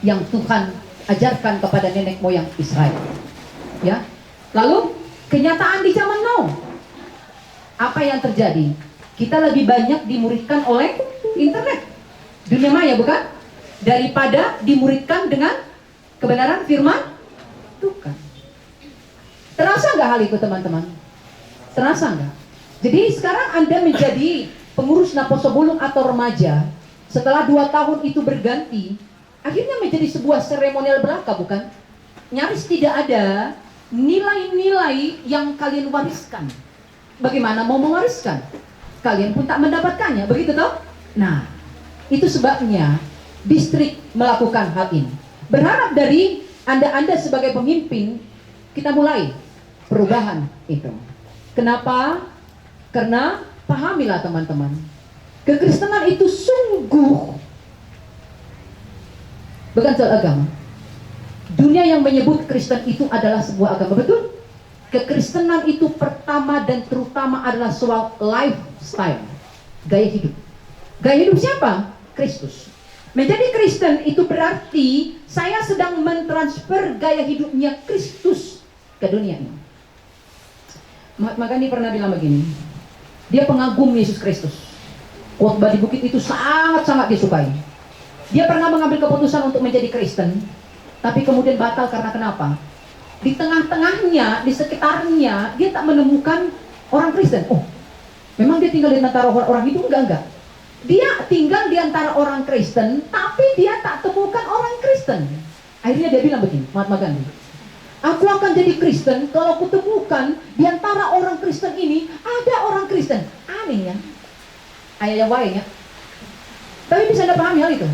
yang Tuhan ajarkan kepada nenek moyang Israel. Ya. Lalu kenyataan di zaman now. Apa yang terjadi? Kita lebih banyak dimuridkan oleh internet, dunia maya, bukan? Daripada dimuridkan dengan kebenaran firman Tuhan. Terasa nggak hal itu, teman-teman? Terasa nggak? Jadi sekarang Anda menjadi pengurus Naposo Bulung atau remaja, setelah 2 tahun itu berganti, akhirnya menjadi sebuah seremonial belaka, bukan? Nyaris tidak ada nilai-nilai yang kalian wariskan. Bagaimana mau mewariskan? Kalian pun tak mendapatkannya, begitu toh? Nah, itu sebabnya distrik melakukan hal ini. Berharap dari Anda sebagai pemimpin, kita mulai perubahan itu. Kenapa? Karena pahamilah teman-teman, kekristenan itu sungguh bukan soal agama. Dunia yang menyebut Kristen itu adalah sebuah agama, betul? Kekristenan itu pertama dan terutama adalah soal lifestyle, gaya hidup. Gaya hidup siapa? Kristus. Menjadi Kristen itu berarti saya sedang mentransfer gaya hidupnya Kristus ke dunia ini. Mahatma Gandhi pernah bilang begini, dia pengagum Yesus Kristus. Khotbah di bukit itu sangat-sangat disukai. Dia pernah mengambil keputusan untuk menjadi Kristen, tapi kemudian batal karena kenapa? Di tengah-tengahnya, di sekitarnya, dia tak menemukan orang Kristen. Oh, memang dia tinggal di antara orang itu? Enggak. Dia tinggal di antara orang Kristen, tapi dia tak temukan orang Kristen. Akhirnya dia bilang begini, Mahatma Gandhi, aku akan jadi Kristen kalau kutemukan di antara orang Kristen ini ada orang Kristen. Aneh ya, ayah wae ya. Tapi bisa Anda pahami hal itu?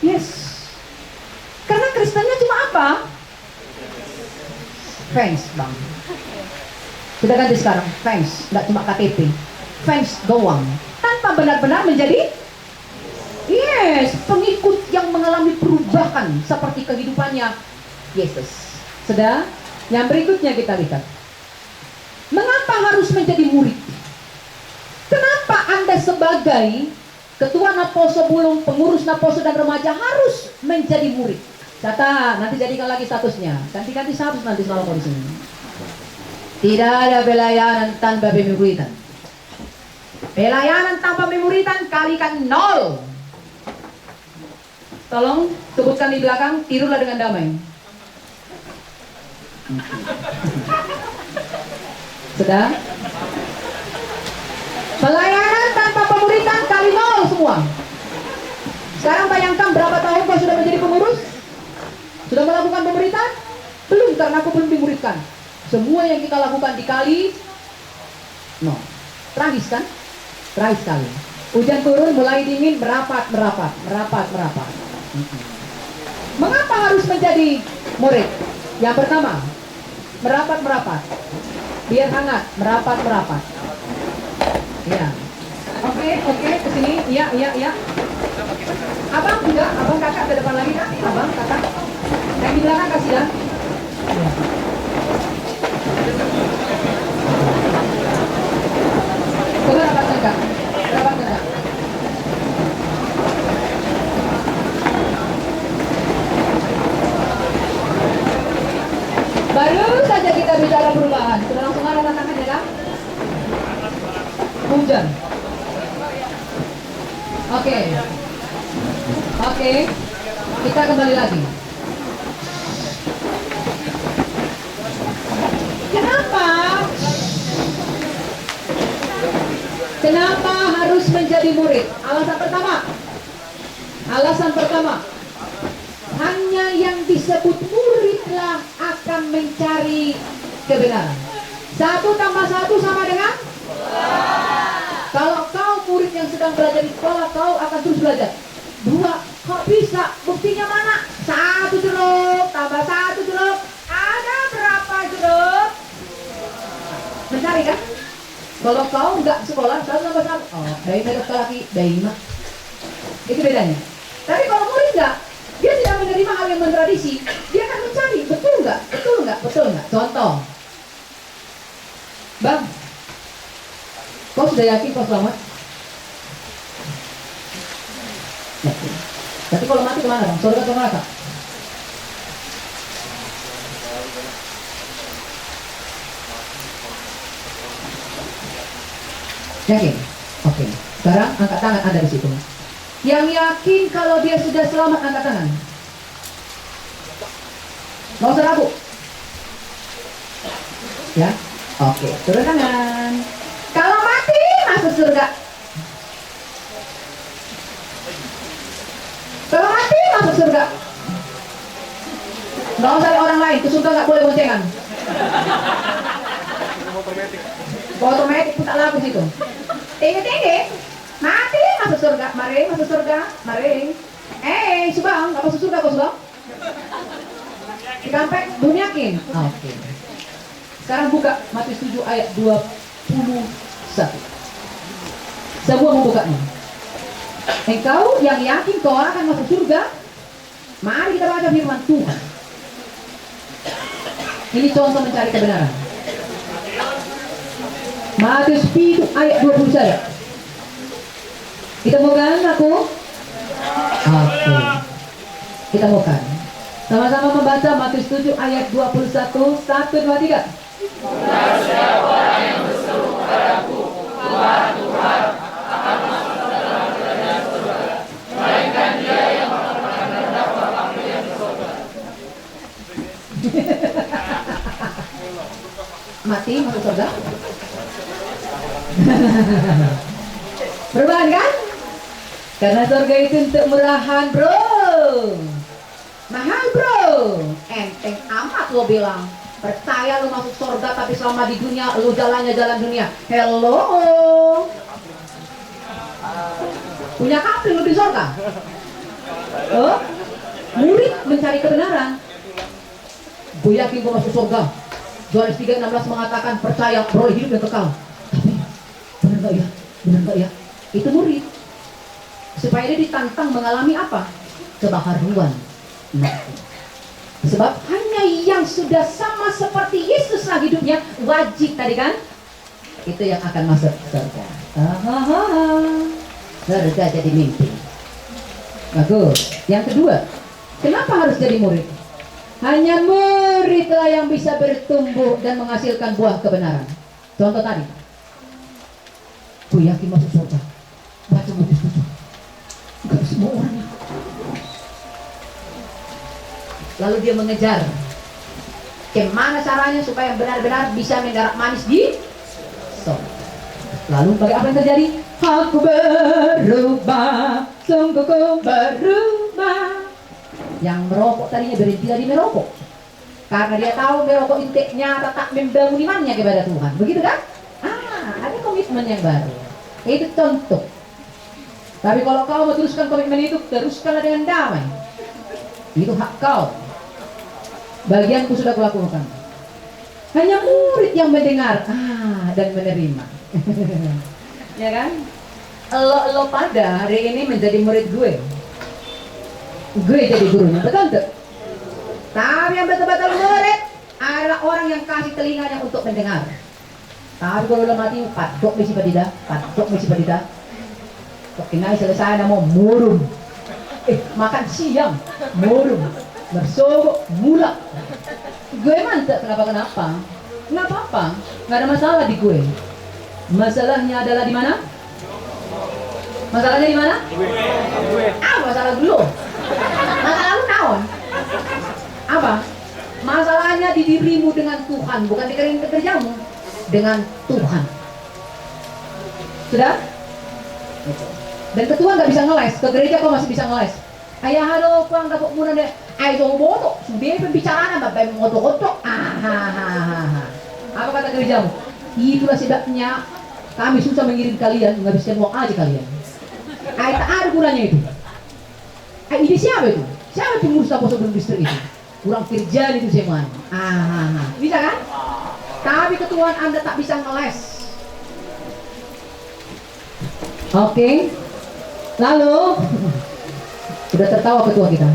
Yes. Karena Kristennya cuma apa? Fans, bang. Kita ganti sekarang, fans, nggak cuma KTP, fans doang, tanpa benar-benar menjadi pengikut yang mengalami perubahan seperti kehidupannya Yesus. Sudah, yang berikutnya kita lihat, mengapa harus menjadi murid? Kenapa Anda sebagai ketua Naposo Bulung, pengurus Naposo dan remaja harus menjadi murid? Catat, nanti jadikan lagi statusnya. Ganti-ganti status nanti selama di sini. Tidak ada pelayanan tanpa pemuritan. Pelayanan tanpa pemuritan kalikan 0. Tolong sebutkan di belakang, tirulah dengan damai. Sudah? Pelayanan tanpa pemuritan kali 0 semua. Sekarang bayangkan berapa tahun kau sudah menjadi pengurus? Sudah melakukan pemuritan? Belum, karena aku belum dimuridkan. Semua yang kita lakukan dikali 0. Tragis kan? Tragis sekali. Hujan turun, mulai dingin, merapat. Mengapa harus menjadi murid? Yang pertama, merapat. Biar hangat, merapat. Ya. Oke, kesini. Iya. Abang juga, abang kakak ke depan lagi kan? Abang kakak. Yang di belakang kasih ya. Coba rapat enggak? Baru saja kita bicara perubahan, sudah langsung ada tantangannya kan? Hujan. Oke, kita kembali lagi. Kenapa harus menjadi murid? Alasan pertama, hanya yang disebut muridlah akan mencari kebenaran. 1 tambah 1 sama dengan? Kalau kau murid yang sedang belajar di sekolah, kau akan terus belajar. 2, kok bisa? Buktinya mana? 1 jeruk tambah 1 jeruk, ada berapa jeruk? Mencari kan? Kalau kau nggak sekolah, 1 tambah 1, oh, dari merek laki, dari 5. Itu bedanya. Tapi kalau murid enggak, dia tidak menerima hal yang mentradisi, dia akan mencari, betul nggak, betul nggak, betul nggak. Contoh, Bang, kau sudah yakin kau selamat? Yakin. Tapi kalau mati kemana Bang? Surga atau neraka? Yakin? Oke. Sekarang angkat tangan Anda di situ. Yang yakin kalau dia sudah selamat, angkat tangan. Nggak usah ragu. Ya, oke. Turun tangan. Kalau mati masuk surga. Kalau mati masuk surga. Nggak usah orang lain. Ke surga nggak boleh boncengan. Otomatis pun tak laku situ. Tinggi-tinggi. Mati masuk surga. Mari masuk surga. Mari. Subang, nggak masuk surga kok Subang? Sampai belum yakin. Oke. Sekarang buka Matius 7 ayat 21. Semua membukanya. Engkau yang yakin kau akan masuk surga, mari kita baca firman Tuhan. Ini contoh mencari kebenaran. Matius 7 ayat 21. Kita mau kan aku? Oke. Kita mau kan. Sama-sama membaca Matius 7 ayat 21. 1, 2, 3. Siapa orang yang berseru kepadaku, Tuhan, Tuhan, akan masuk ke dalam kerajaan surga, melainkan dia yang melakukan kehendak Bapa-Ku yang di surga. Mati masuk surga? Perubahan kan? Karena surga itu untuk murahan, bro. Mahal, bro. Enteng amat lo bilang. Percaya lu masuk surga tapi selama di dunia lu jalannya jalan dunia. Hello. Punya kapling lu di surga. Murid mencari kebenaran. Gue yakin gue masuk surga. Yohanes 3:16 mengatakan percaya beroleh hidup yang kekal. Tapi benar nggak ya? Benar nggak ya? Itu murid. Supaya dia ditantang mengalami apa? Kebaharuan. Sebab hanya yang sudah sama seperti Yesus lah hidupnya, wajib tadi kan, itu yang akan masuk surga. Surga jadi mimpi. Bagus. Yang kedua, kenapa harus jadi murid? Hanya muridlah yang bisa bertumbuh dan menghasilkan buah kebenaran. Contoh tadi, gue yakin masuk surga. Baca Matius 7. Enggak semua orang. Lalu dia mengejar gimana caranya supaya benar-benar bisa mendarat manis di surga. Lalu bagaimana apa yang terjadi? Aku berubah, sungguh ku berubah. Yang merokok tadinya berhenti tadi merokok, karena dia tahu merokok intiknya tetap membangun imannya kepada Tuhan. Begitu kan? Ada komitmen yang baru. Itu contoh. Tapi kalau kau mau teruskan komitmen itu, teruskanlah dengan damai. Itu hak kau. Bagianku sudah kulakukan. Hanya murid yang mendengar dan menerima. Ya kan? Lo pada hari ini menjadi murid gue. Gue jadi gurunya, betul tuh? Tapi yang betul-betul murid adalah orang yang kasih telinganya untuk mendengar. Tapi kalau udah mati, padok mesti padida, padok mesti padida. Kok kena selesai nama murung. Makan siang, murung. Bersogok, mulak. Gue mantap, kenapa? Nggak apa-apa, nggak ada masalah di gue. Masalahnya adalah di mana? Masalahnya di mana? Masalah dulu. Masalah lu naon? Apa? Masalahnya di dirimu dengan Tuhan, bukan di kerjamu. Dengan Tuhan. Sudah? Dan ketua nggak bisa ngeles, ke gereja kok masih bisa ngeles. Ayah halo, kurang dapat muna deh. Ayo bodoh, sudah pembicaraan apa ngotok-ngotok. Apa kata gerejamu? Itulah sebabnya kami susah mengirim kalian, menghabiskan uang aja kalian. Ayo tak ada gunanya itu. Ini siapa itu? Siapa pengurus Taposo belum distrik itu? Kurang kerjaan itu semua. Bisa kan? Tapi ketuaan Anda tak bisa ngeles. Oke. Lalu Sudah tertawa ketua kita.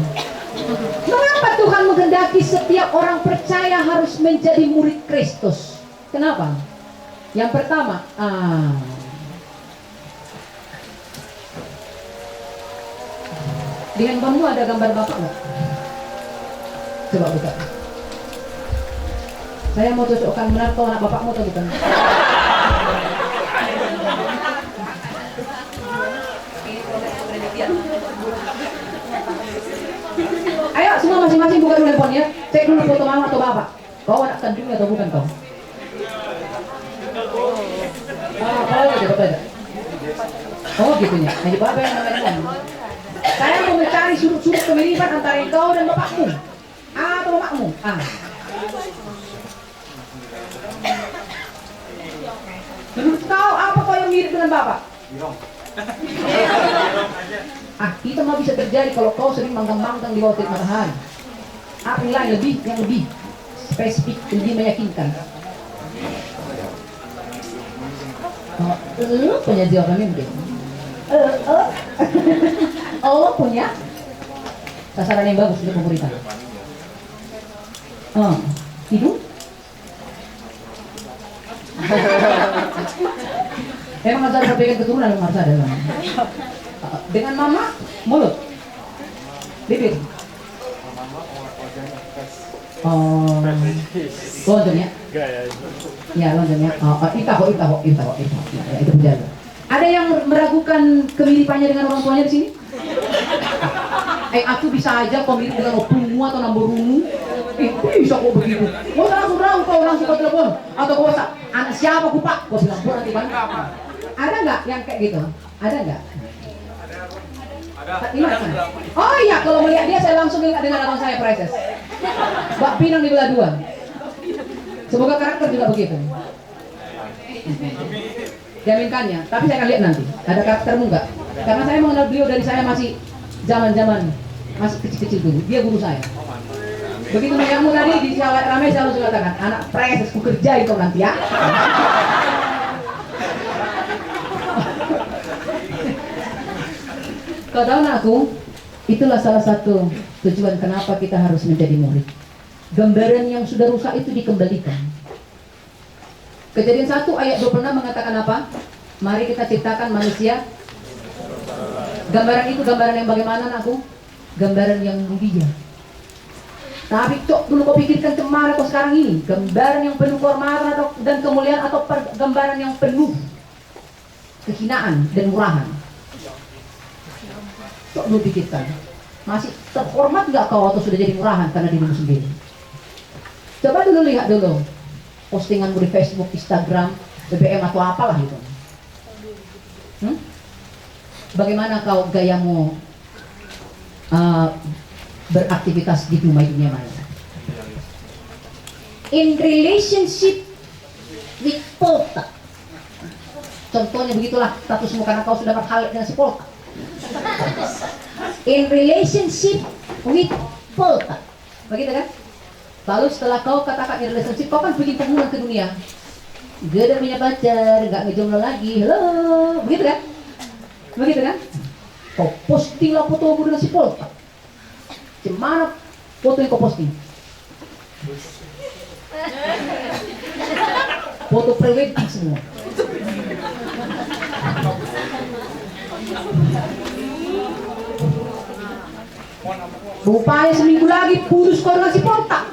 Mengapa Tuhan menghendaki setiap orang percaya harus menjadi murid Kristus? Kenapa? Yang pertama, di handphonemu ada gambar bapak nggak? Coba buka. Saya mau cocokkan benar tuh anak bapakmu atau bukan? Ayo semua masing-masing buka dulu handphonenya. Cek dulu foto mama atau bapak. Kau anak kandungnya atau bukan kau? Kalau gitu beda. Oh gitunya. Jadi bapak yang namanya. Saya mau mencari sudut-sudut kemiripan antara kau dan bapakmu atau bapakmu. Menurut kau apa kau yang mirip dengan bapak? Itu mah bisa terjadi kalau kau sering manggang-manggang di bawah terik matahari. Apa yang lebih spesifik, lebih meyakinkan? Punya jawabannya mungkin. Allah punya sasaran yang bagus untuk pemerintah. Hidung? Memang harus ada perbedaan keturunan yang harus ada. Dengan mama, mulut, bibir. Lonjong ya? Ya lonjong ya. Itaho. Ya, itu penjaga. Ada yang meragukan kemiripannya dengan orang tuanya di sini? Aku bisa aja kau mirip dengan opumu atau namborumu. Bisa kok begitu. Kau langsung ragu, kau langsung kau telepon atau kau WhatsApp. Anak siapa ku pak? Kau bilang nanti bang. Ada nggak yang kayak gitu? Ada nggak? Oh iya, kalau melihat dia saya langsung ingat dengan abang saya Prices. Bak Pinang di belah dua. Semoga karakter juga begitu. Jaminkannya, tapi saya akan lihat nanti. Ada karaktermu nggak? Karena saya mengenal beliau dari saya masih zaman masih kecil-kecil dulu. Dia guru saya. Begitu melihatmu tadi di ramai saya langsung katakan, anak Prices ku kerjain kau nanti ya. Kau tahu aku, itulah salah satu tujuan kenapa kita harus menjadi murid. Gambaran yang sudah rusak itu dikembalikan. Kejadian 1 ayat 26 mengatakan apa? Mari kita ciptakan manusia. Gambaran itu gambaran yang bagaimana aku? Gambaran yang mulia. Tapi cok dulu kau pikirkan cemara kau sekarang ini. Gambaran yang penuh kehormatan dan kemuliaan atau gambaran yang penuh kehinaan dan murahan. Kok lu pikirkan, masih terhormat nggak kau atau sudah jadi murahan karena dirimu sendiri? Coba dulu lihat dulu postinganmu di Facebook, Instagram, BBM atau apalah itu. Bagaimana kau gayamu beraktivitas di dunia maya? In relationship with polta. Contohnya begitulah statusmu karena kau sudah berhalik dengan si polta. In relationship with polta, begitu kan? Lalu setelah kau katakan in relationship, kau kan pergi perguruan ke dunia. Gue udah punya pacar, nggak ngejomblo lagi, halo, begitu kan? Begitu kan? Kau postinglah fotomu dengan si polta. Gimana foto yang kau posting? Foto prewedding semua. Rupanya seminggu lagi putus kau dengan si polta.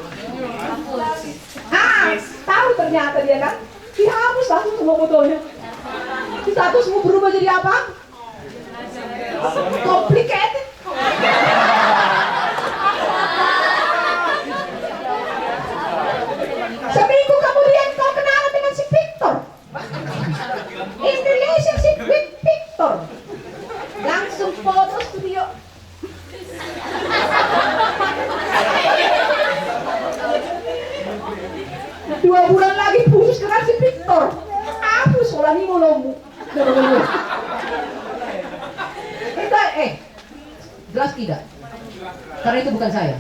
Tahu ternyata dia kan dihapus langsung semua fotonya. Statusmu berubah jadi apa? Complicated. Seminggu kemudian kau kenalan dengan si Victor. In relationship with Victor. Langsung foto studio. 2 bulan lagi putus dengan si Victor. Hapus sekolah ini mulutmu. Jelas tidak? Karena itu bukan saya.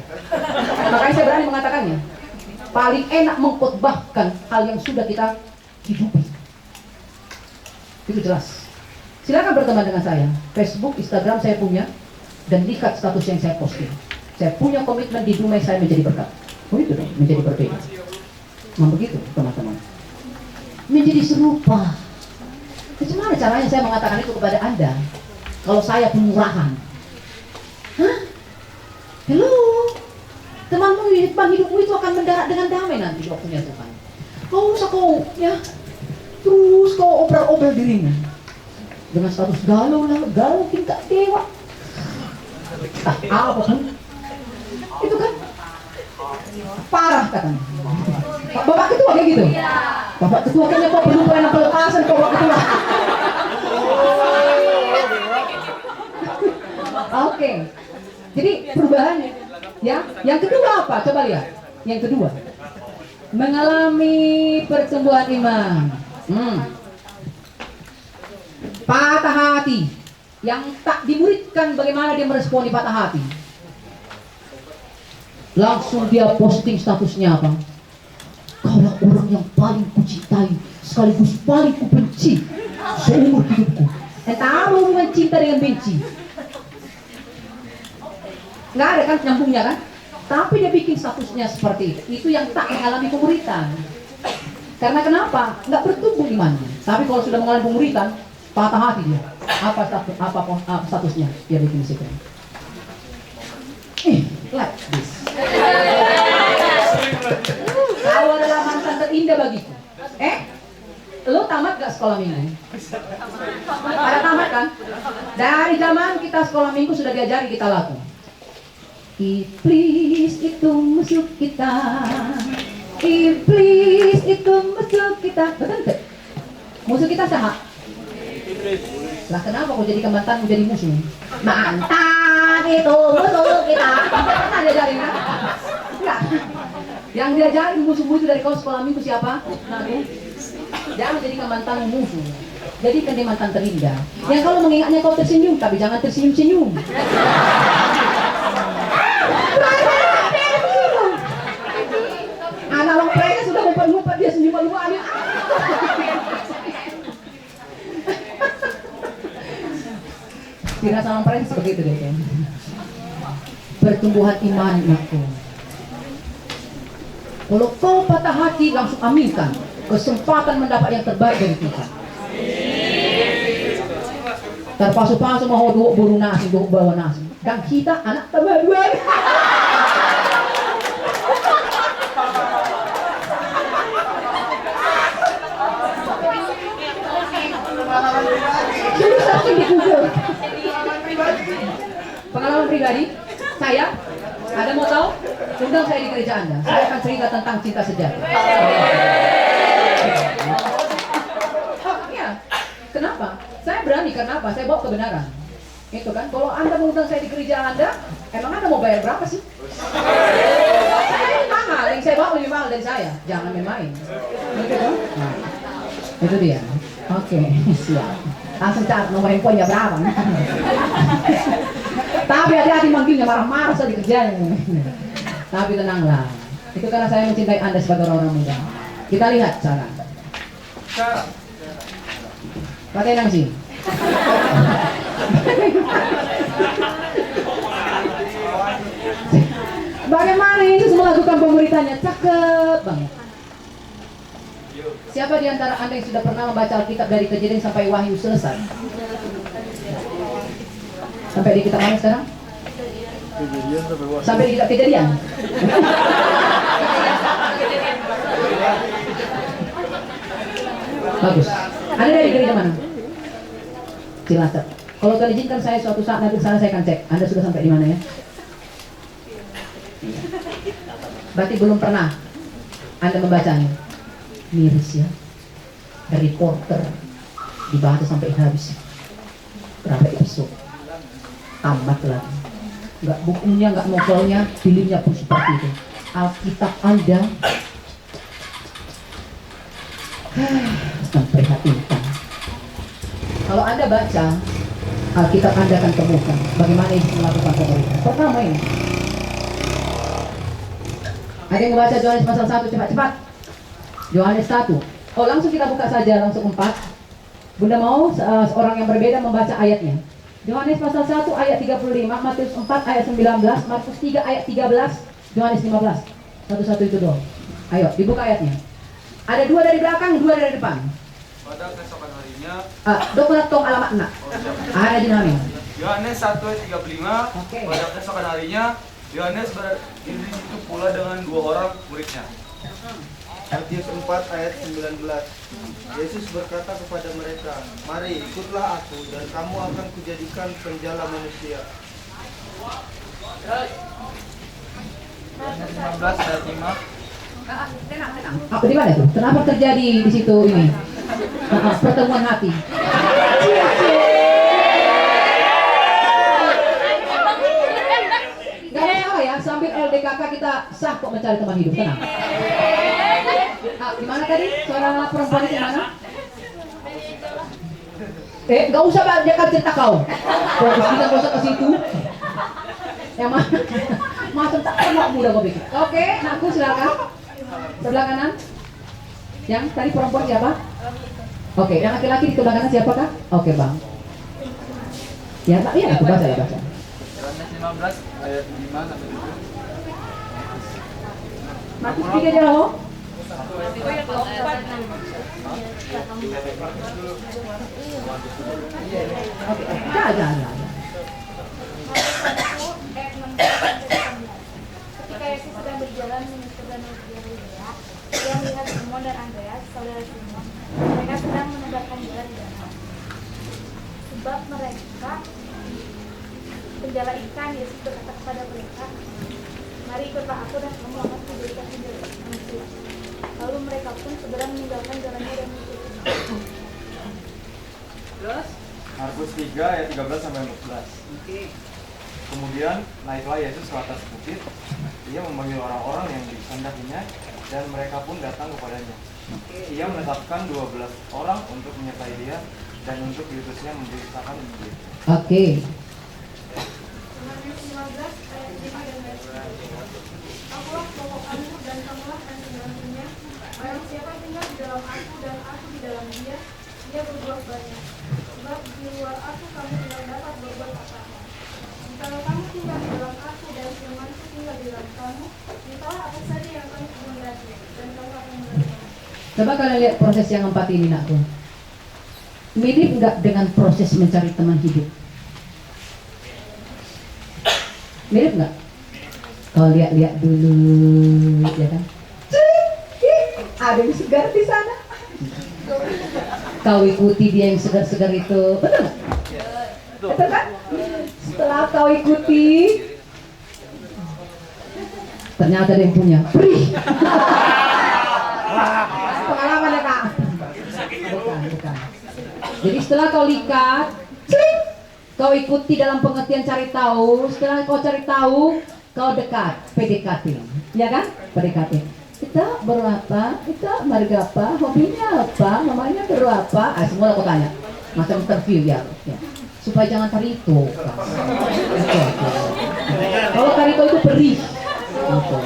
Makanya saya berani mengatakannya. Paling enak mengkhotbahkan hal yang sudah kita hidupi. Itu jelas. Silakan berteman dengan saya. Facebook, Instagram saya punya. dan lihat status yang saya posting. Saya punya komitmen di Dumai saya menjadi berkat. Begitu dong, menjadi berbeda. Nah begitu teman-teman. Menjadi serupa. Bagaimana caranya saya mengatakan itu kepada Anda? Kalau saya penyurahan. Hah? Hello? Temanmu hidupmu itu akan mendarat dengan damai nanti waktunya Tuhan. Kau usah kau ya terus kau obrol-obrol dirimu dengan status galau lah, galau tingkat dewa. Apa pun itu kan parah katanya. Bapak ketua kayak gitu. Bapak ketua kayaknya kau perlu pelayanan pelepasan kau bapak ketua. Oke. Jadi perubahannya ya. Yang kedua apa? Coba lihat. Yang kedua mengalami pertumbuhan iman. Patah hati yang tak dimuridkan bagaimana dia meresponi patah hati. Langsung dia posting statusnya apa? Kaulah orang yang paling kucintai sekaligus paling kubenci seumur hidupku. Entah apa hubungan cinta dengan benci. Nggak ada kan nyambungnya kan? Tapi dia bikin statusnya seperti itu. Itu yang tak mengalami pemuritan. Karena kenapa? Nggak bertumbuh imannya. Tapi kalau sudah mengalami pemuritan, patah hati dia. Apa statusnya? Dia bikin di situ. Like this. Kau adalah mantan terindah bagiku. Lo tamat gak sekolah minggu? Pada tamat kan? Dari zaman kita sekolah minggu sudah diajari kita laku. Iblis itu musuh kita. Iblis itu musuh kita. Betul tak? Musuh kita siapa? Lah kenapa kau jadi mantanmu jadi musuh? Mantan itu musuh kita. Pernah diajarin kan? Enggak. Yang diajarin musuhmu itu dari kau sekolah minggu siapa? Naku. Jangan jadikan mantanmu musuh. Jadikan dia mantan terindah. Yang kalau mengingatnya kau tersenyum, tapi jangan tersenyum-senyum. Anak orang mereka sudah ngumpet-ngumpet dia senyum-senyumannya. Tidak sama mereka seperti itu deh kan. Pertumbuhan iman aku. Kalau kau patah hati langsung aminkan kesempatan mendapat yang terbaik dari Tuhan. Terpasu-pasu mau buru nasi, bawa nasi. Dan kita anak kedua. Di Google. Pengalaman pribadi, saya ada mau tahu? Undang saya di gereja Anda. Saya akan cerita tentang cinta sejati. Ya, kenapa? Saya berani karena apa? Saya bawa kebenaran. Itu kan, kalau Anda mengundang saya di gereja Anda, emang Anda mau bayar berapa sih? Saya mahal, yang saya bawa lebih mahal dari saya. Jangan main-main. Gitu kan? Nah, itu dia. Oke, siap. Langsung cari nomor handphonenya berapa. Tapi hati-hati manggilnya marah-marah saja kerjanya. Tapi tenanglah. Itu karena saya mencintai Anda sebagai orang muda. Kita lihat cara. Pakai nang sih. Bagaimana Yesus melakukan pemuritannya? Cakep banget. Siapa di antara Anda yang sudah pernah membaca Alkitab dari Kejadian sampai Wahyu selesai? Sampai di kitab mana sekarang? Kejadian sampai Wahyu. Sampai di kitab Kejadian. Bagus. Anda dari gereja mana? Cilacap. Kalau Tuhan izinkan saya suatu saat nanti ke sana saya akan cek. Anda sudah sampai di mana ya? Berarti belum pernah Anda membacanya. Miris ya. Reporter dibaca sampai habis. Berapa episode? Tamat lagi. Enggak bukunya, enggak novelnya, filmnya pun seperti itu. Alkitab Anda memprihatinkan. Kalau Anda baca Alkitab Anda akan temukan bagaimana Yesus melakukan pemuritan. Pertama ini. Ada yang membaca Yohanes pasal 1 cepat-cepat. Yohanes 1. Oh langsung kita buka saja langsung 4. Bunda mau seorang yang berbeda membaca ayatnya. Yohanes pasal 1 ayat 35, Matius 4 ayat 19, Markus 3 ayat 13, Yohanes 15. Satu-satu itu doang. Ayo, dibuka ayatnya. Ada 2 dari belakang, 2 dari depan. Pada keesokan harinya, Dokumen tong alamat nak. Ada di nami. Yohanes 1 ayat 35. Oke. Pada keesokan harinya, Yohanes berdiri di situ pula dengan 2 orang muridnya. Matius 4 ayat 19. Yesus berkata kepada mereka, "Mari ikutlah aku dan kamu akan kujadikan penjala manusia." Yohanes 15 ayat 5. Apa di mana tuh? Kenapa terjadi di situ ini? Pertemuan hati. Gak masalah ya, sambil LDKK kita sah kok mencari teman hidup, tenang. Gimana tadi? Suara perempuan itu mana? Gak usah banyak cerita kau. Fokus kita gak usah ke situ. Yang mana? Masuk tak pernah muda kau pikir. Oke, aku silakan. Sebelah kanan. Yang tadi perempuan siapa? Oke, yang laki-laki di sebelah kanan siapakah? Oke, Bang. Ya, tak iya, aku baca. Yohanes 15 ayat 5 sampai 7. Markus 3 jauh. Oke, jangan. Ketika Yesus sedang berjalan menuju ke Danau Galilea, dia melihat Simon dan Andreas, saudara Simon. Mereka sedang menebarkan jala di danau. Sebab mereka penjala ikan, Yesus berkata kepada mereka, "Mari ikutlah aku dan kamu akan kujadikan penjala manusia." Lalu mereka pun segera meninggalkan jalannya dan mengikutinya. Terus? Markus 3 ayat 13 sampai 14. Oke. Kemudian naiklah Yesus ke atas bukit. Ia memanggil orang-orang yang dikehendakinya dan mereka pun datang kepadanya. Ia menetapkan 12 orang untuk menyertai dia dan untuk diutusnya memberitakan Injil. Oke. Yohanes 15 ayat 5 dan ayat 10. Akulah pokok anggur dan kamulah dan penggantinya. Barang siapa tinggal di dalam aku dan aku di dalam dia, dia berbuah banyak. Sebab di luar aku kamu tidak dapat berbuat apa-apa. Jikalau kamu tinggal di dalam aku dan firmanku tinggal di dalam kamu, mintalah apa saja yang kamu kehendaki dan kamu akan menerima. Coba kalian lihat proses yang 4 ini, nakku. Mirip nggak dengan proses mencari teman hidup? Mirip nggak? Kau lihat dulu, ya kan? Ada yang segar di sana. Kau ikuti dia yang segar-segar itu, betul nggak? Betul kan? Setelah kau ikuti, ternyata ada yang punya. Perih. Pengalaman ya kak? Bukan. Jadi setelah kau likat, kau ikuti dalam pengertian cari tahu. Setelah kau cari tahu, kau dekat, PDKT, ya kan? PDKT. Kita berapa? Kita marga apa? Hobinya apa? Namanya berapa? Semua aku tanya. Macam interview ya. Supaya jangan tarito. Kalau tarito itu perih. Gitu.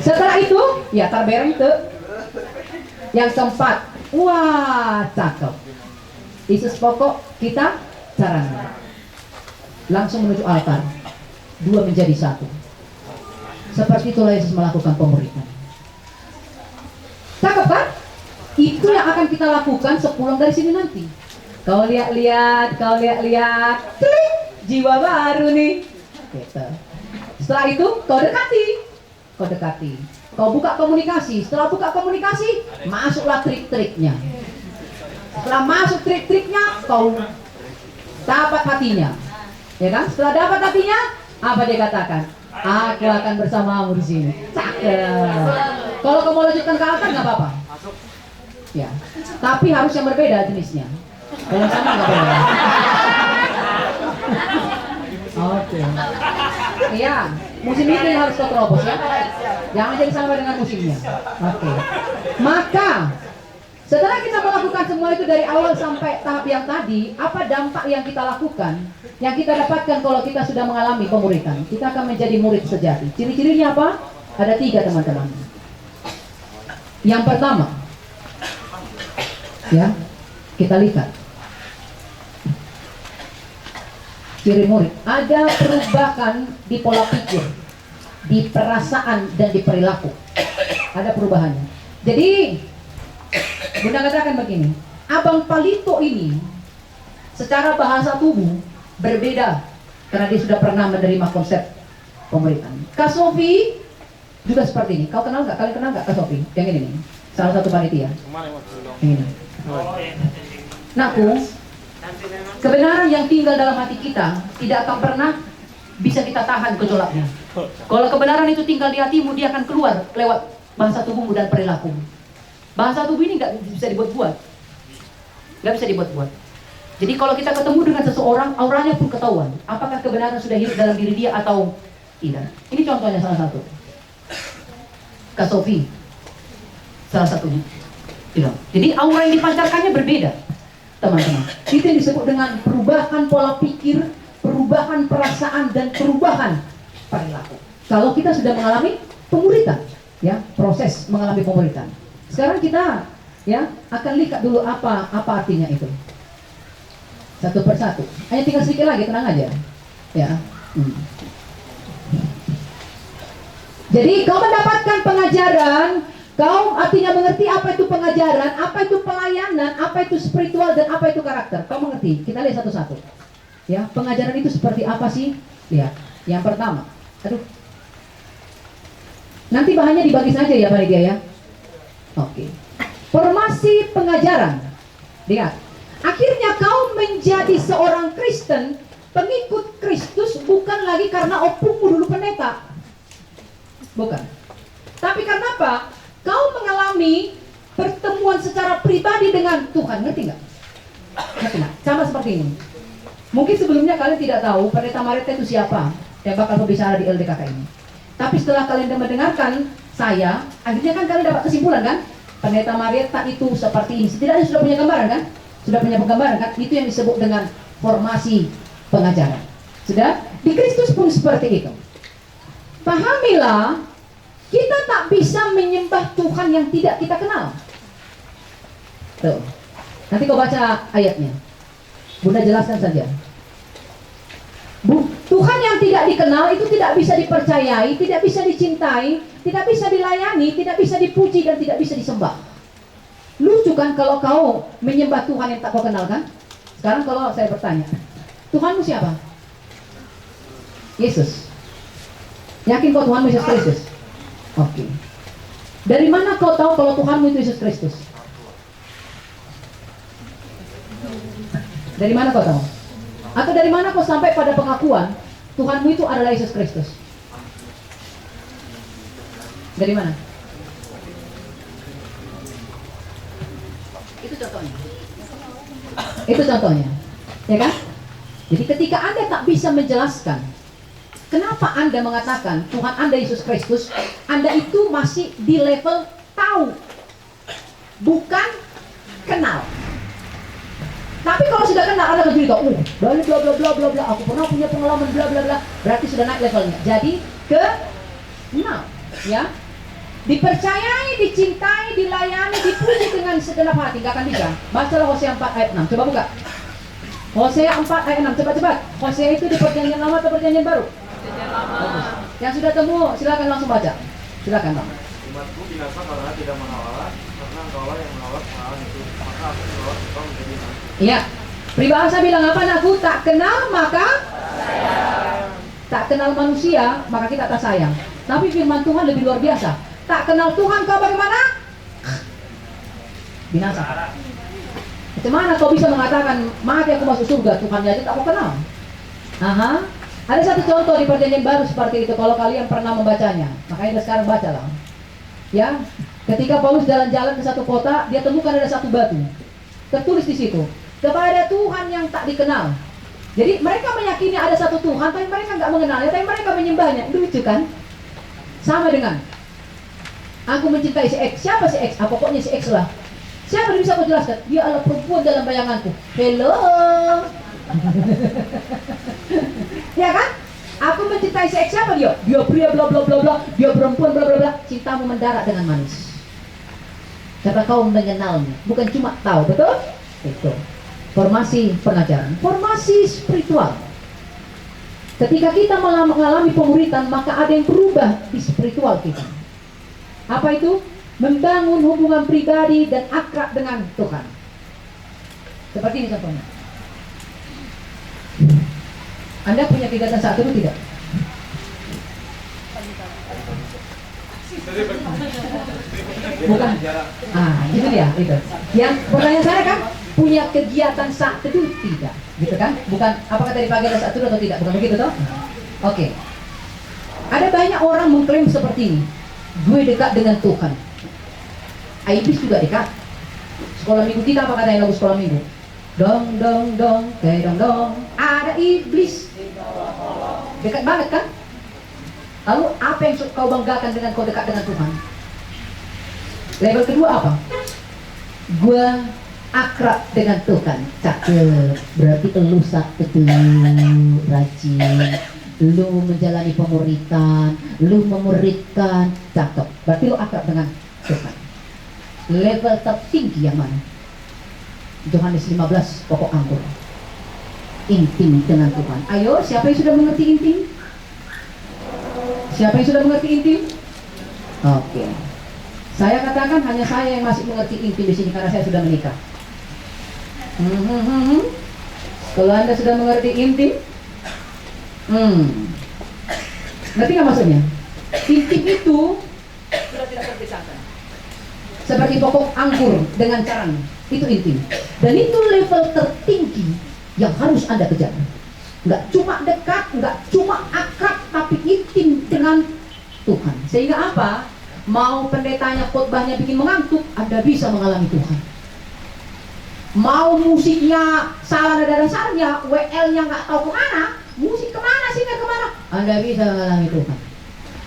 Setelah itu, ya tarbereng itu. Yang keempat, wah cakep. Isus pokok kita caranya. Langsung menuju altar. 2 menjadi 1. Seperti itulah Yesus melakukan pemuridan. Cakep kan? Itu yang akan kita lakukan sepulang dari sini nanti. Kau lihat, klik, jiwa baru nih. Gitu. Setelah itu kau dekati. Kau buka komunikasi. Setelah buka komunikasi, masuklah trik-triknya. Setelah masuk trik-triknya, kau dapat hatinya. Ya kan? Setelah dapat hatinya, apa dia katakan? Aku akan bersamamu di sini. Cakep. Kalau kamu mau lanjutkan ke altar nggak apa-apa. Ya. Tapi harus yang berbeda jenisnya. Kalau sama nggak boleh. Oke. Iya. Musim ini harus kau terobos ya. Jangan jadi sama dengan musimnya. Oke. Maka setelah kita melakukan semua itu dari awal sampai tahap yang tadi, apa dampak yang kita lakukan? Yang kita dapatkan kalau kita sudah mengalami pemuridan? Kita akan menjadi murid sejati. Ciri-cirinya apa? Ada 3 teman-teman. Yang pertama, ya, kita lihat. ciri murid. Ada perubahan di pola pikir, di perasaan dan di perilaku. Ada perubahannya. Jadi Bunda katakan begini, Abang Palito ini secara bahasa tubuh berbeda karena dia sudah pernah menerima konsep pemuritan. Kak Sofi juga seperti ini. Kau kenal nggak? Kalian kenal nggak Kak Sofi? Yang ini nih, salah satu panitia. Yang ini. Nakku, kebenaran yang tinggal dalam hati kita tidak akan pernah bisa kita tahan gejolaknya. Kalau kebenaran itu tinggal di hatimu, dia akan keluar lewat bahasa tubuhmu dan perilaku. Bahasa tubuh ini nggak bisa dibuat-buat, nggak bisa dibuat-buat. Jadi kalau kita ketemu dengan seseorang, auranya pun ketahuan. Apakah kebenaran sudah hidup dalam diri dia atau tidak? Ini contohnya salah satu. Kak Sofi, salah satunya. Jadi aura yang dipancarkannya berbeda, teman-teman. Itu yang disebut dengan perubahan pola pikir, perubahan perasaan, dan perubahan perilaku. Kalau kita sudah mengalami pemuritan, ya, proses mengalami pemuritan. Sekarang kita, ya, akan lihat dulu apa artinya itu. Satu persatu. Hanya tinggal sedikit lagi, tenang aja. Ya. Jadi kau mendapatkan pengajaran, kau artinya mengerti apa itu pengajaran, apa itu pelayanan, apa itu spiritual, dan apa itu karakter. Kau mengerti? Kita lihat satu-satu. Ya, pengajaran itu seperti apa sih? Lihat. Yang pertama, nanti bahannya dibagi saja ya panitia ya. Oke. Formasi pengajaran. Lihat. Akhirnya kau menjadi seorang Kristen, pengikut Kristus bukan lagi karena opungmu dulu pendeta. Bukan. Tapi karena apa? Kau mengalami pertemuan secara pribadi dengan Tuhan. Ngerti nggak? Ngerti nggak? Sama seperti ini. Mungkin sebelumnya kalian tidak tahu pendeta Marita itu siapa yang bakal berbicara di LDKK ini. Tapi setelah kalian mendengarkan saya, akhirnya kan kalian dapat kesimpulan kan? Pendeta Marieta itu seperti ini. Setidaknya sudah punya gambaran kan? Sudah punya penggambaran kan? Itu yang disebut dengan formasi pengajaran. Sudah? Di Kristus pun seperti itu. Pahamilah, kita tak bisa menyembah Tuhan yang tidak kita kenal. Tuh. Nanti kau baca ayatnya. Bunda jelaskan saja. Tuhan yang tidak dikenal itu tidak bisa dipercayai, tidak bisa dicintai, tidak bisa dilayani, tidak bisa dipuji, dan tidak bisa disembah. Lucu kan kalau kau menyembah Tuhan yang tak kau kenal kan? Sekarang kalau saya bertanya, Tuhanmu siapa? Yesus. Yakin kau Tuhanmu Yesus Kristus? Oke. Dari mana kau tahu kalau Tuhanmu itu Yesus Kristus? Dari mana kau tahu? Atau dari mana kau sampai pada pengakuan Tuhanmu itu adalah Yesus Kristus? Dari mana? Itu contohnya. Itu contohnya. Ya kan? Jadi ketika Anda tak bisa menjelaskan kenapa Anda mengatakan Tuhan Anda Yesus Kristus, Anda itu masih di level tahu, bukan kenal. Tapi kalau sudah kenal, Anda akan cerita, bla bla bla bla bla bla, aku pernah punya pengalaman bla bla bla, berarti sudah naik levelnya. Jadi kenal, ya, dipercayai, dicintai, dilayani, dipuji dengan segenap hati, nggak akan bisa. Bacalah Hosea 4 ayat 6, coba buka. Hosea 4 ayat 6, cepat-cepat. Hosea itu di perjanjian lama atau perjanjian baru? Bagus. Yang sudah temu, silakan langsung baca. Silakan Bang. Umatku binasa karena tidak mengenal Allah, karena engkaulah yang menolak pengenalan itu, maka aku menolak engkau menjadi nabi. Iya. Peribahasa bilang apa anakku? Tak kenal maka sayang. Tak kenal manusia maka kita tak sayang. Tapi firman Tuhan lebih luar biasa. Tak kenal Tuhan kau bagaimana? Binasa. Bagaimana kau bisa mengatakan mati aku masuk surga, Tuhannya aja tak kau kenal? Aha. Ada satu contoh di perjanjian baru seperti itu kalau kalian pernah membacanya. Makanya sekarang bacalah. Ya, ketika Paulus jalan-jalan ke satu kota, dia temukan ada satu batu. Tertulis di situ, kepada Tuhan yang tak dikenal. Jadi mereka meyakini ada satu Tuhan, tapi mereka nggak mengenalnya, tapi mereka menyembahnya. Lucu kan? Sama dengan aku mencintai si X. Siapa si X? Pokoknya si X lah. Siapa yang bisa aku jelaskan? Dia adalah perempuan dalam bayanganku. Hello. Ya kan? Aku mencintai si X. Siapa dia? Dia pria bla bla bla bla. Dia perempuan bla bla bla. Cintamu mendarat dengan manis. Karena kau mengenalnya, bukan cuma tahu, betul? Itu formasi pengajaran, formasi spiritual. Ketika kita mengalami pemuritan, maka ada yang berubah di spiritual kita. Apa itu? Membangun hubungan pribadi dan akrab dengan Tuhan. Seperti ini contohnya. Anda punya kegiatan saat itu tidak? Bukan. Gitu dia, itu. Yang pertanyaan saya kan, punya kegiatan saat itu tidak, gitu kan? Bukan apakah tadi pagi ada saat itu atau tidak, bukan begitu toh? Oke. Ada banyak orang mengklaim seperti ini. Gue dekat dengan Tuhan. Iblis juga dekat. Sekolah minggu kita apa katanya lagu sekolah minggu? Dong dong dong, kayak dong dong. Ada iblis. Dekat banget kan? Lalu apa yang kau banggakan dengan kau dekat dengan Tuhan? Level kedua apa? Gua akrab dengan Tuhan. Cakep. Berarti lu sakit, rajin. Lu menjalani pemuritan, lu memuridkan. Cakep. Berarti lu akrab dengan Tuhan. Level tertinggi yang mana? Yohanes 15 pokok anggur. Intim dengan Tuhan. Ayo, siapa yang sudah mengerti intim? Siapa yang sudah mengerti intim? Oke. Saya katakan hanya saya yang masih mengerti intim di sini karena saya sudah menikah. Kalau Anda sudah mengerti intim, ngerti nggak maksudnya? Intim itu sudah tidak terpisahkan. Seperti pokok anggur dengan carang, itu intim. Dan itu level tertinggi yang harus Anda kejar. Nggak cuma dekat, nggak cuma akrab, tapi intim dengan Tuhan. Sehingga apa? Mau pendetanya khotbahnya bikin mengantuk, Anda bisa mengalami Tuhan. Mau musiknya salah nada dasarnya, WL-nya nggak tahu kemana, musik kemana sih nggak kemana, Anda bisa mengalami Tuhan.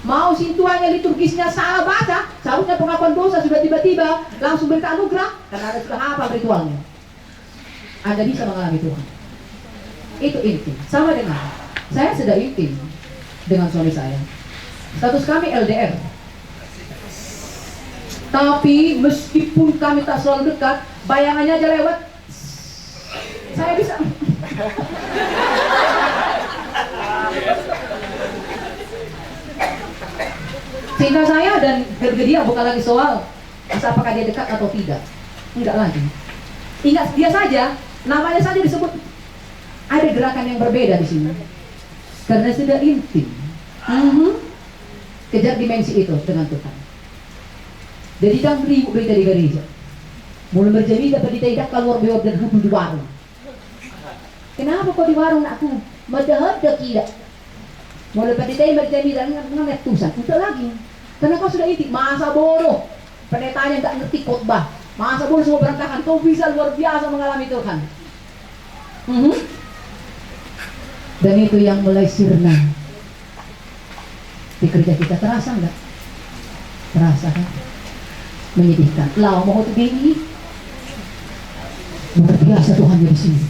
Mau sintuannya liturgisnya salah baca, seharusnya pengakuan dosa sudah tiba-tiba langsung berita anugerah karena ada sudah hafal ritualnya. Anda bisa mengalami Tuhan. Itu intim. Sama dengan saya sudah intim dengan suami saya. Status kami LDR. Tapi meskipun kami tak selalu dekat, bayangannya aja lewat, saya bisa. Cinta saya dan dia bukan lagi soal apakah dia dekat atau tidak. Enggak lagi. Ingat dia saja, namanya saja disebut. Ada gerakan yang berbeda di sini. Karena sudah intim. Kejar dimensi itu dengan Tuhan. Jadi jangan ribu berita di gereja. Mulai berjadi dapat tidak keluar bewab dan hubung di warung. Kenapa kau di warung aku? Madahab dah tidak. Mulai berjadi dan ngenet tusan. Untuk lagi. Karena kau sudah intim. Masa bodoh. Pendetanya tak ngerti khotbah. Masa bodoh semua berantakan. Kau bisa luar biasa mengalami Tuhan. Dan itu yang mulai sirna di kerja kita. Terasa enggak? Terasa kan? Menyedihkan. Lau mau tuh begini. Luar biasa Tuhan di sini.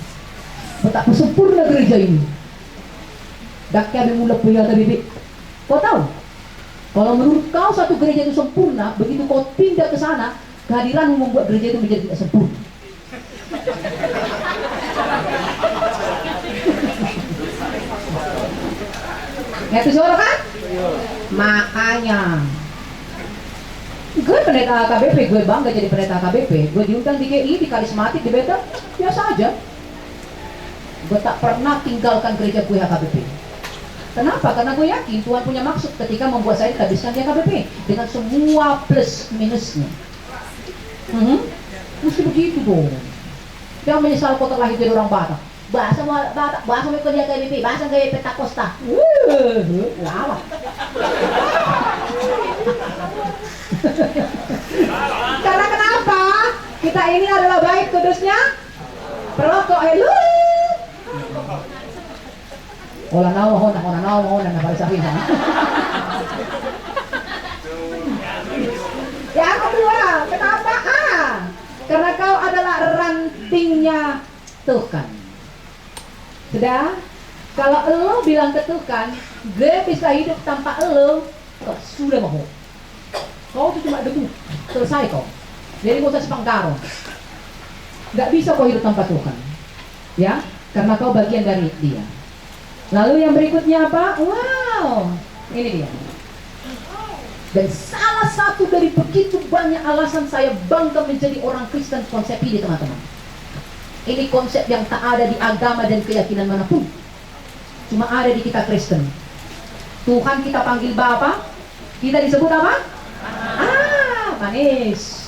Betapa sempurna gereja ini. Daknya mulai punya tadi. Kau tahu? Kalau menurut kau satu gereja itu sempurna, begitu kau pindah ke sana, kehadiranmu membuat gereja itu menjadi tidak sempurna. Ngerti suara kan? Makanya gue pendeta AKBP, gue bangga jadi pendeta AKBP. Gue diundang di GI, di karismatik, di Bethel, biasa aja. Gue tak pernah tinggalkan gereja gue AKBP. Kenapa? Karena gue yakin Tuhan punya maksud ketika membuat saya dihabiskan di AKBP dengan semua plus minusnya. Mesti begitu dong. Jangan menyesal kau terlahir jadi orang Batak. Bahasa Batak, bahasa mereka di AKBP, bahasa gaya Pentakosta. Lawak. Karena kenapa? Kita ini adalah baik kudusnya perokok elu. Olah nawa hona na barisahin sana. Yang kedua, kenapa? Karena kau adalah rantingnya Tuhan. Sudah? Kalau elo bilang ke Tuhan, gue bisa hidup tanpa elo, kau sudah mau. Kau itu cuma debu, selesai kau. Jadi kau usah sepangkaro. Gak bisa kau hidup tanpa Tuhan. Ya, karena kau bagian dari Dia. Lalu yang berikutnya apa? Wow, ini dia. Dan salah satu dari begitu banyak alasan saya bangga menjadi orang Kristen konsep ini, teman-teman. Ini konsep yang tak ada di agama dan keyakinan manapun. Cuma ada di kita Kristen. Tuhan kita panggil Bapa, kita disebut apa? Manis.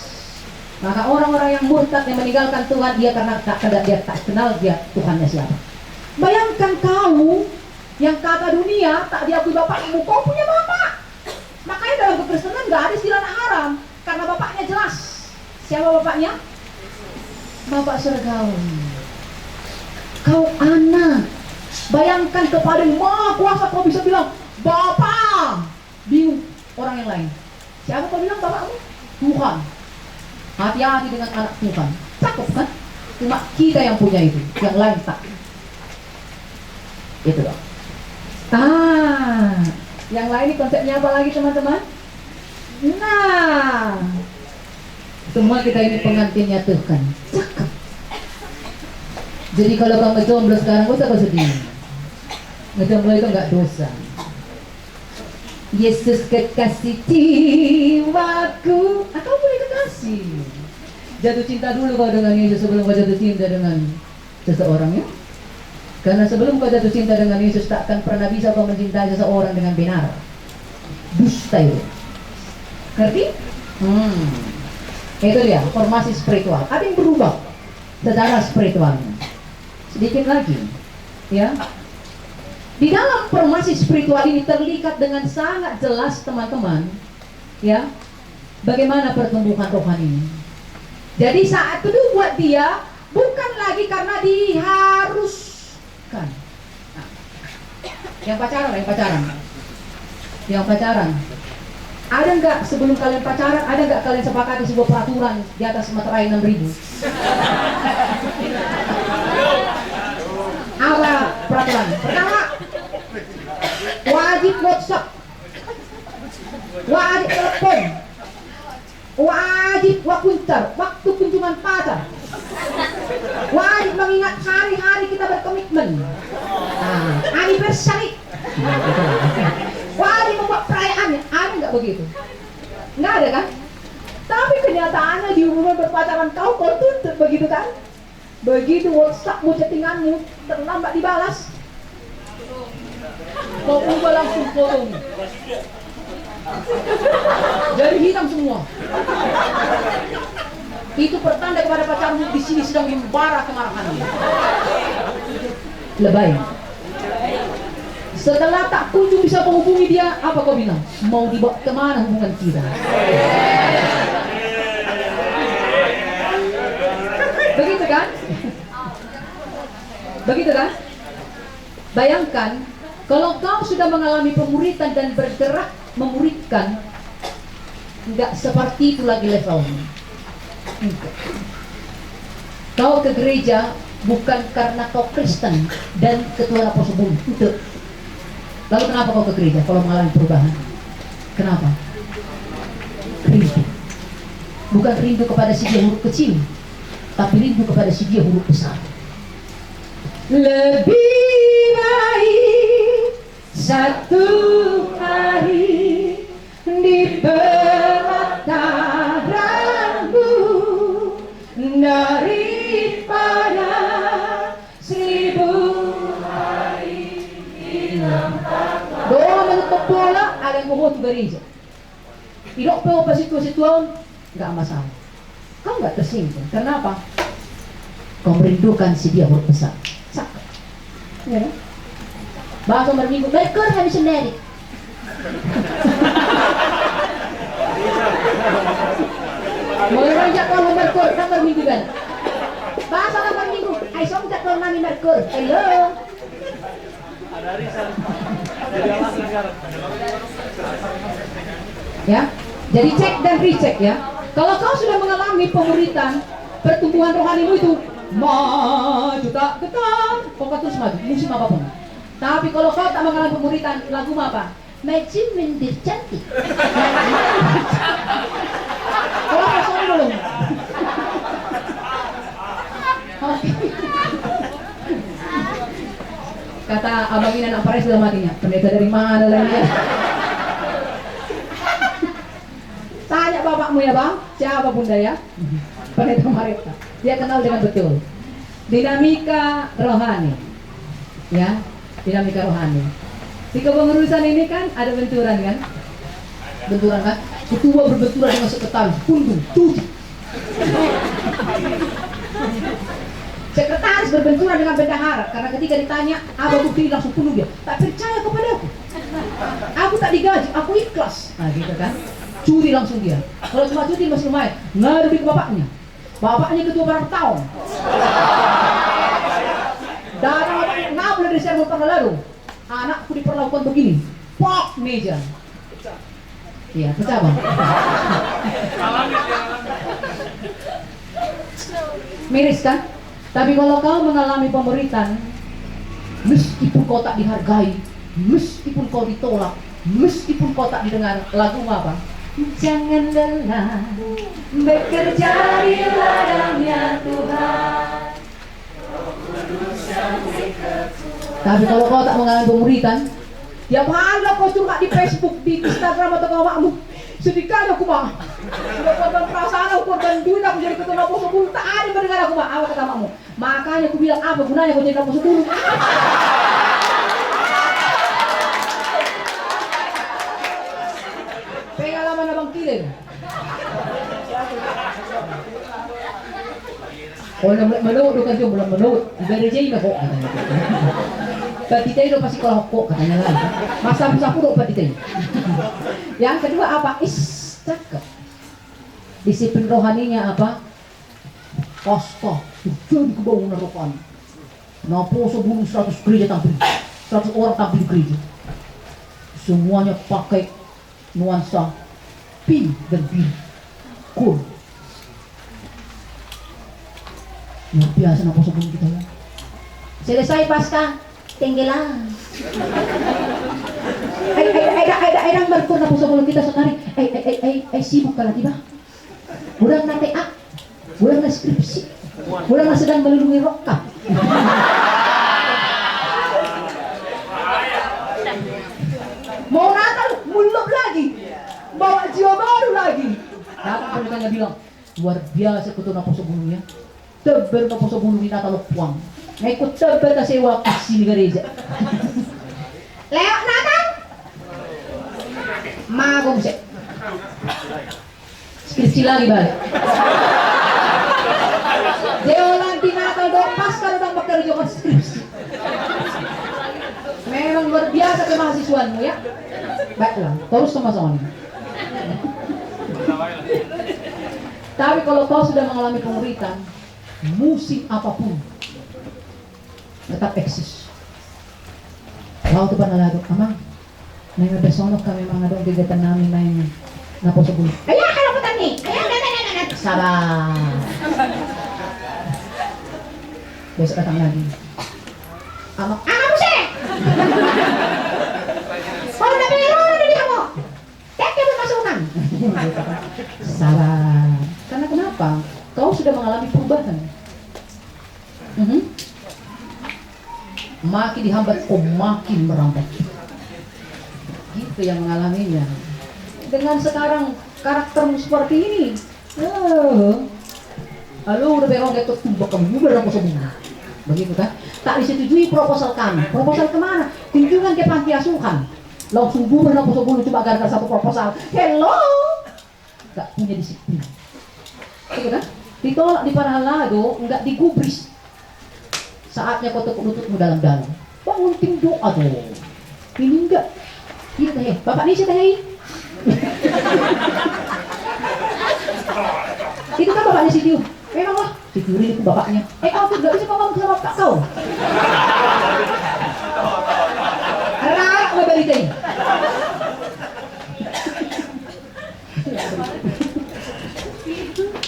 Maka orang-orang yang murtad yang meninggalkan Tuhan, dia karena tak kenal dia Tuhannya siapa. Bayangkan kamu yang kata dunia tak diakui bapakmu, kau punya bapak. Makanya dalam kekristenan nggak ada istilah haram, karena bapaknya jelas. Siapa bapaknya? Bapak surgawi. Kau anak. Bayangkan kepada yang Maha Kuasa kau bisa bilang Bapak. Bingung orang yang lain. Siapa kau bilang bapakmu? Tuhan. Hati-hati dengan anak Tuhan. Cakep kan? Cuma kita yang punya itu, yang lain tak. Itu loh. Yang lain ini konsepnya apa lagi teman-teman? Nah, semua kita ini pengantinnya Tuhan. Cakep. Jadi kalau kamu jomblo sekarang, gak usah sedih. Ngejomblo itu nggak dosa. Yesus kekasih jiwaku. Kau boleh kekasih. Jatuh cinta dulu kau dengan Yesus sebelum kau jatuh cinta dengan seseorang, ya. Karena sebelum kau jatuh cinta dengan Yesus, tak akan pernah bisa kau mencintai seseorang dengan benar. Dusta itu. Ngerti? Itu dia, formasi spiritual. Ada yang berubah secara spiritualnya. Sedikit lagi, ya. Di dalam formasi spiritual ini terlihat dengan sangat jelas, teman-teman, ya, bagaimana pertumbuhan rohani ini. Jadi saat itu buat dia bukan lagi karena diharuskan. Nah, yang pacaran. Ada nggak sebelum kalian pacaran, ada nggak kalian sepakati sebuah peraturan di atas materai 6.000? Apa peraturan? Pertama, wajib WhatsApp, wajib telepon, wajib waktu kunjungan pacar, wajib mengingat hari-hari kita berkomitmen, anniversary, wajib membuat perayaannya. Ada nggak begitu? Nggak ada kan? Tapi kenyataannya di hubungan berpacaran kau tuntut begitu kan? Begitu WhatsAppmu, chattinganmu terlambat dibalas, kau ubah langsung fotomu jadi hitam semua. Itu pertanda kepada pacarmu di sini sedang membara kemarahannya. Lebay. Setelah tak kunjung bisa menghubungi dia, apa kau bilang? Mau dibawa kemana hubungan kita? Begitu kan? Begitu kan? Bayangkan kalau kau sudah mengalami pemuritan dan bergerak memuridkan, nggak seperti itu lagi levelnya. Kau ke gereja bukan karena kau Kristen dan ketua apostol itu. Lalu kenapa kau ke gereja kalau mengalami perubahan? Kenapa? Rindu. Bukan rindu kepada si dia huruf kecil, tapi rindu kepada si dia huruf besar. Lebih baik satu hari di pelataranmu daripada 1000 hari hilang tanpa. Doa menutup bola, ada yang mau gereja. Tidak perlu pas situasi nggak masalah. Kau nggak tersinggung. Kenapa? Kau merindukan si dia huruf besar. Cakep. Ya. Bahasa berminggu, merkur kami sendiri. Mulai jadwal merkur, kan berminggu kan? Bahasa berminggu, ay song jadwal nami merkur. Hello. Ya, jadi cek dan recheck ya. Kalau kau sudah mengalami pemuritan, pertumbuhan rohanimu itu maju tak ketar, kau terus maju, musim apapun. Tapi kalau kau tak mengalami pemuritan, lagu apa? Maju mendir cantik. Kalau kosong belum. Kata abang ini anak Pares dalam hatinya, pendeta dari mana lagi? Tanya bapakmu ya bang, siapa bunda ya? Pendeta Mareta. Dia kenal dengan betul. Dinamika rohani, ya, dinamika rohani. Di kepengurusan ini kan ada benturan kan? Benturan kan? Ketua berbenturan dengan sekretaris, pundung, cuci. Sekretaris berbenturan dengan bendahara karena ketika ditanya apa bukti langsung penuh dia. Tak percaya kepadaku. Aku tak digaji, aku ikhlas. Nah gitu kan? Curi langsung dia. Kalau cuma cuti masih lumayan. Ngadu ke bapaknya. Bapaknya ketua berapa tahun? Dan bapaknya ngabul dari sermon pernah lalu. Anakku diperlakukan begini. Pok meja. Iya, pecah bang. Miris kan? Tapi kalau kau mengalami pemuritan, meskipun kau tak dihargai, meskipun kau ditolak, meskipun kau tak didengar, lagu apa? Jangan lelah bekerja di ladangnya Tuhan. Tapi kalau kau tak mengalami pemuritan, tiap hari kau cuma di Facebook, di Instagram atau kawanmu, sedih kali aku mah. Udah korban perasaan aku, korban duit aku jadi ketua Napo 10, tak ada mendengar aku mah. Apa kata makmu? Makanya aku bilang apa gunanya kau jadi Napo 10? Pengalaman abang kirim. Kalau menurut kan dia belum menurut, dari jadi kok. Batitay do pasti kalau kok katanya lagi. Masa sapu do batitay. Yang kedua apa? Cakep. Disiplin rohaninya apa? Kostoh. Jadi kebangunan rohani. Napo sebelum 100 gereja tampil, 100 orang tampil di gereja. Semuanya pakai nuansa pink dan biru. Cool. Luar biasa napo sebelum kita ya. Selesai pasca. Tenggelam. Ay marko na po sa kita sa kari. Ay sibuk ka lagi ba? Walang na TA. Walang na skripsi. Walang na sedang melindungi roka. Mau Natal, muluk lagi. Bawa jiwa baru lagi. Dapat pendetanya bilang, luar biasa ketua na po sa bulungnya. Teber na po sa bulung ni Natal puang. Ngikut tebet kasi wakasi ni gereja. Lewat Natal. Magong sih. Skripsi lagi balik. Deolan di Natal do pas kalau bang bekerja kan skripsi. Memang luar biasa kemahasiswaanmu ya. Baiklah, terus sama-sama nih. Tapi kalau kau sudah mengalami pemuritan, musim apapun tetap eksis. Kalau tu pernah lalu, amang, may besok kami mga doon kegiatan namin na yung napo sa bulo. Kaya kalau ko tani, kaya sabar. Besok datang lagi. Amang, mo siya. Kalau na meron na dia mo. Teke mo masukan. Sabar. Karena kenapa? Kau sudah mengalami perubahan. Makin dihambat, makin merambat. Gitu yang mengalaminya. Dengan sekarang karaktermu seperti ini, halo udah berong gitu tumbak kamu udah dapat semua. Begitu kan? Tak disetujui proposal kami. Proposal kemana? Kunjungan ke panti asuhan. Langsung bubar dapat semua cuma gara-gara satu proposal. Hello, gak punya disiplin. Gitu kan? Ditolak di Paralado, nggak digubris. Saatnya kau tekuk lututmu dalam-dalam. Bangun tim doa tuh. Ini enggak. Ini teh. Bapak ini teh. Itu kan bapaknya si Tiu. Memang lah. Si Tiu itu bapaknya. Aku nggak bisa ngomong sama bapak kau. Anak mau balik teh.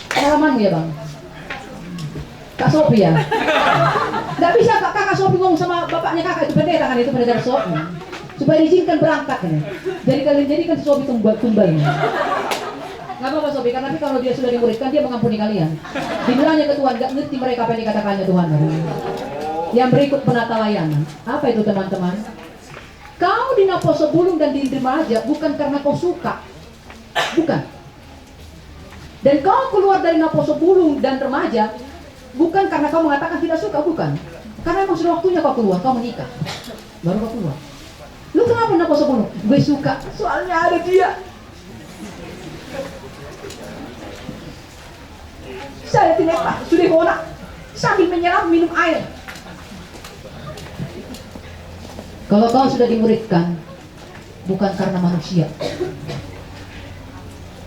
Pengalamanmu ya bang. Kak Sopi ya? Nggak bisa kakak Sopi ngomong sama bapaknya kakak itu pendeta kan, itu pendeta Sopi supaya diizinkan berangkat kan. Jadi kalian jadikan si Sopi tumbalnya. Nggak apa-apa Sopi, karena kalau dia sudah dimuridkan dia mengampuni kalian. Dibilangnya ke Tuhan, nggak ngerti mereka apa yang dikatakannya Tuhan. Yang berikut penata layanan. Apa itu teman-teman? Kau di Naposo Bulung dan di Remaja bukan karena kau suka. Bukan. Dan kau keluar dari Naposo Bulung dan Remaja bukan karena kau mengatakan tidak suka, bukan. Karena emang sudah waktunya kau keluar, kau menikah. Baru kau keluar. Lu kenapa Naposo Bulung? Gue suka, soalnya ada dia. Saya tidak sudah honak sambil menyelam minum air. Kalau kau sudah dimuridkan, bukan karena manusia,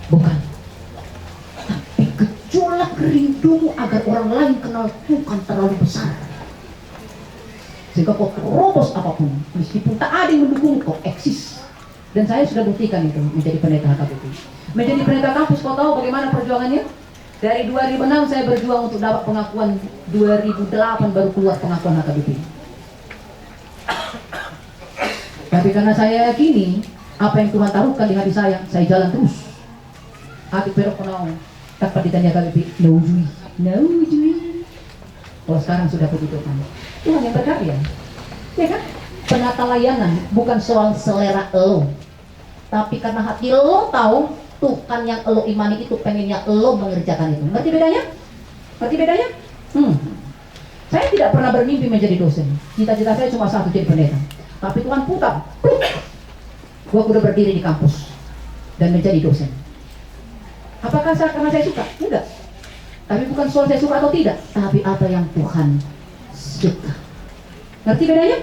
bukan, tapi gejolak rindumu agar orang lain kenal Tuhan terlalu besar, sehingga kau terobos apapun, meskipun tak ada yang mendukung kau eksis. Dan saya sudah buktikan itu menjadi pendeta HKBP. Menjadi pendeta kampus, kau tahu bagaimana perjuangannya? Dari 2006 saya berjuang untuk dapat pengakuan, 2008 baru keluar pengakuan HKBP. Tapi karena saya yakini apa yang Tuhan taruhkan di hati saya jalan terus. Hati perok kenal, tanpa ditanya HKBP, no jui. Kalau sekarang sudah begitu kan, Tuhan yang berkarya, ya kan? Penata layanan bukan soal selera lo, tapi karena hati lo tahu Tuhan yang lo imani itu pengennya lo mengerjakan itu. Ngerti bedanya? Ngerti bedanya? Saya tidak pernah bermimpi menjadi dosen. Cita-cita saya cuma satu, jadi pendeta. Tapi Tuhan putar, gua udah berdiri di kampus dan menjadi dosen. Apakah karena saya suka? Enggak. Tapi bukan soal saya suka atau tidak, tapi apa yang Tuhan suka. Ngerti bedanya?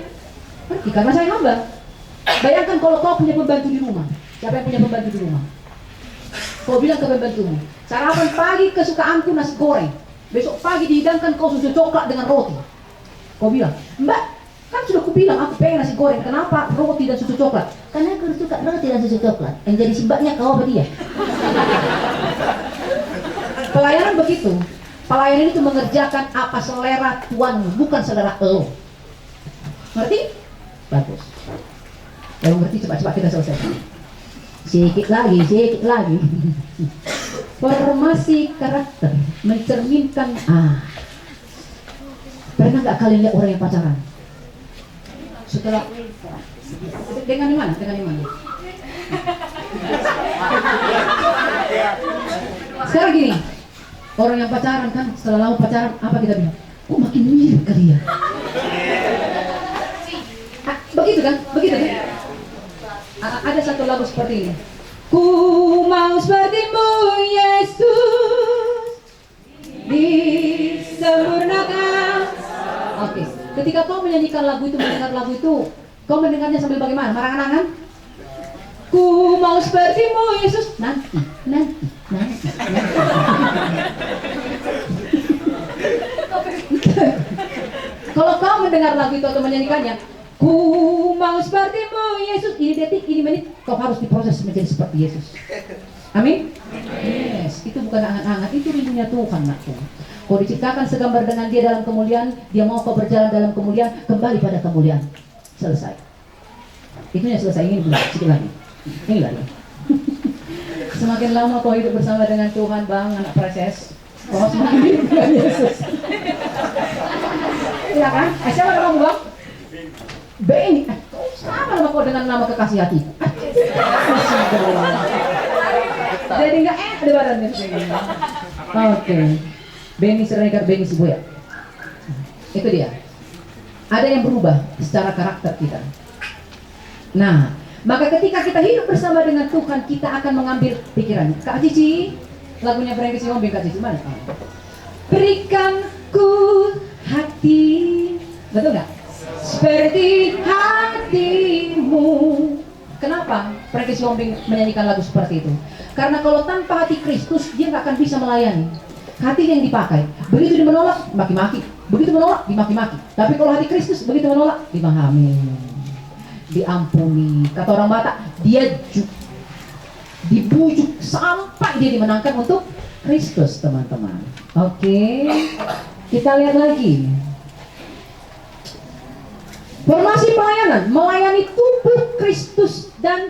Ngerti, karena saya hamba. Bayangkan kalau kau punya pembantu di rumah. Siapa yang punya pembantu di rumah? Kau bilang ke pembantumu, sarapan pagi kesukaanku nasi goreng, besok pagi dihidangkan kau susu coklat dengan roti. Kau bilang, Mbak, kan sudah kubilang aku pengen nasi goreng, kenapa roti dan susu coklat? Karena aku suka roti dan susu coklat. Yang jadi si mbaknya kau apa dia? Pelayanan begitu. Pelayanan itu mengerjakan apa selera tuanmu, bukan selera lo. Ngerti? Bagus. Yang ngerti cepat-cepat kita selesaikan. Sedikit lagi. Formasi karakter mencerminkan. Pernah nggak kalian lihat orang yang pacaran? Setelah dengan mana? Sekarang gini, orang yang pacaran kan setelah lama pacaran apa kita bilang? Kok makin mirip kali ya? Begitu kan? Ada satu lagu seperti ini. Ku mau sepertimu Yesus, disempurnakan. Oke. Ketika kau menyanyikan lagu itu, mendengar lagu itu, kau mendengarnya sambil bagaimana? Marangan-marangan? Ku mau sepertimu Yesus. Nanti. Kalau kau mendengar lagu itu atau menyanyikannya, ku mau sepertimu Yesus, ini detik, ini menit, kau harus diproses menjadi seperti Yesus. Amin? Yes, itu bukan angan-angan, itu rindunya Tuhan, nakku. Kau diciptakan segambar dengan dia dalam kemuliaan, dia mau kau berjalan dalam kemuliaan, kembali pada kemuliaan. Selesai. Itunya selesai, ini belum, sedikit lagi. Ini lagi. Semakin lama kau hidup bersama dengan Tuhan, Bang, anak preses, kau semakin hidup dengan Yesus. Iya kan? Siapa nama Bang? Benny. Sama nama kau dengan nama kekasih hati. Jadi enggak ada badannya. Oke. Benny Siregar, Benny Siboya. Itu dia. Ada yang berubah secara karakter kita. Nah, maka ketika kita hidup bersama dengan Tuhan, kita akan mengambil pikiran. Kak Cici, lagunya Frankie Siombing, Kak Cici mana? Berikan ku hati, betul nggak? Seperti hatimu. Kenapa Frankie Siombing menyanyikan lagu seperti itu? Karena kalau tanpa hati Kristus, dia nggak akan bisa melayani. Hati yang dipakai, begitu dia menolak, maki-maki. Begitu menolak, dimaki-maki. Tapi kalau hati Kristus, begitu menolak, dimahami, diampuni. Kata orang Batak, dia dibujuk sampai dia dimenangkan untuk Kristus, teman-teman. Oke, kita lihat lagi. Formasi pelayanan, melayani tubuh Kristus dan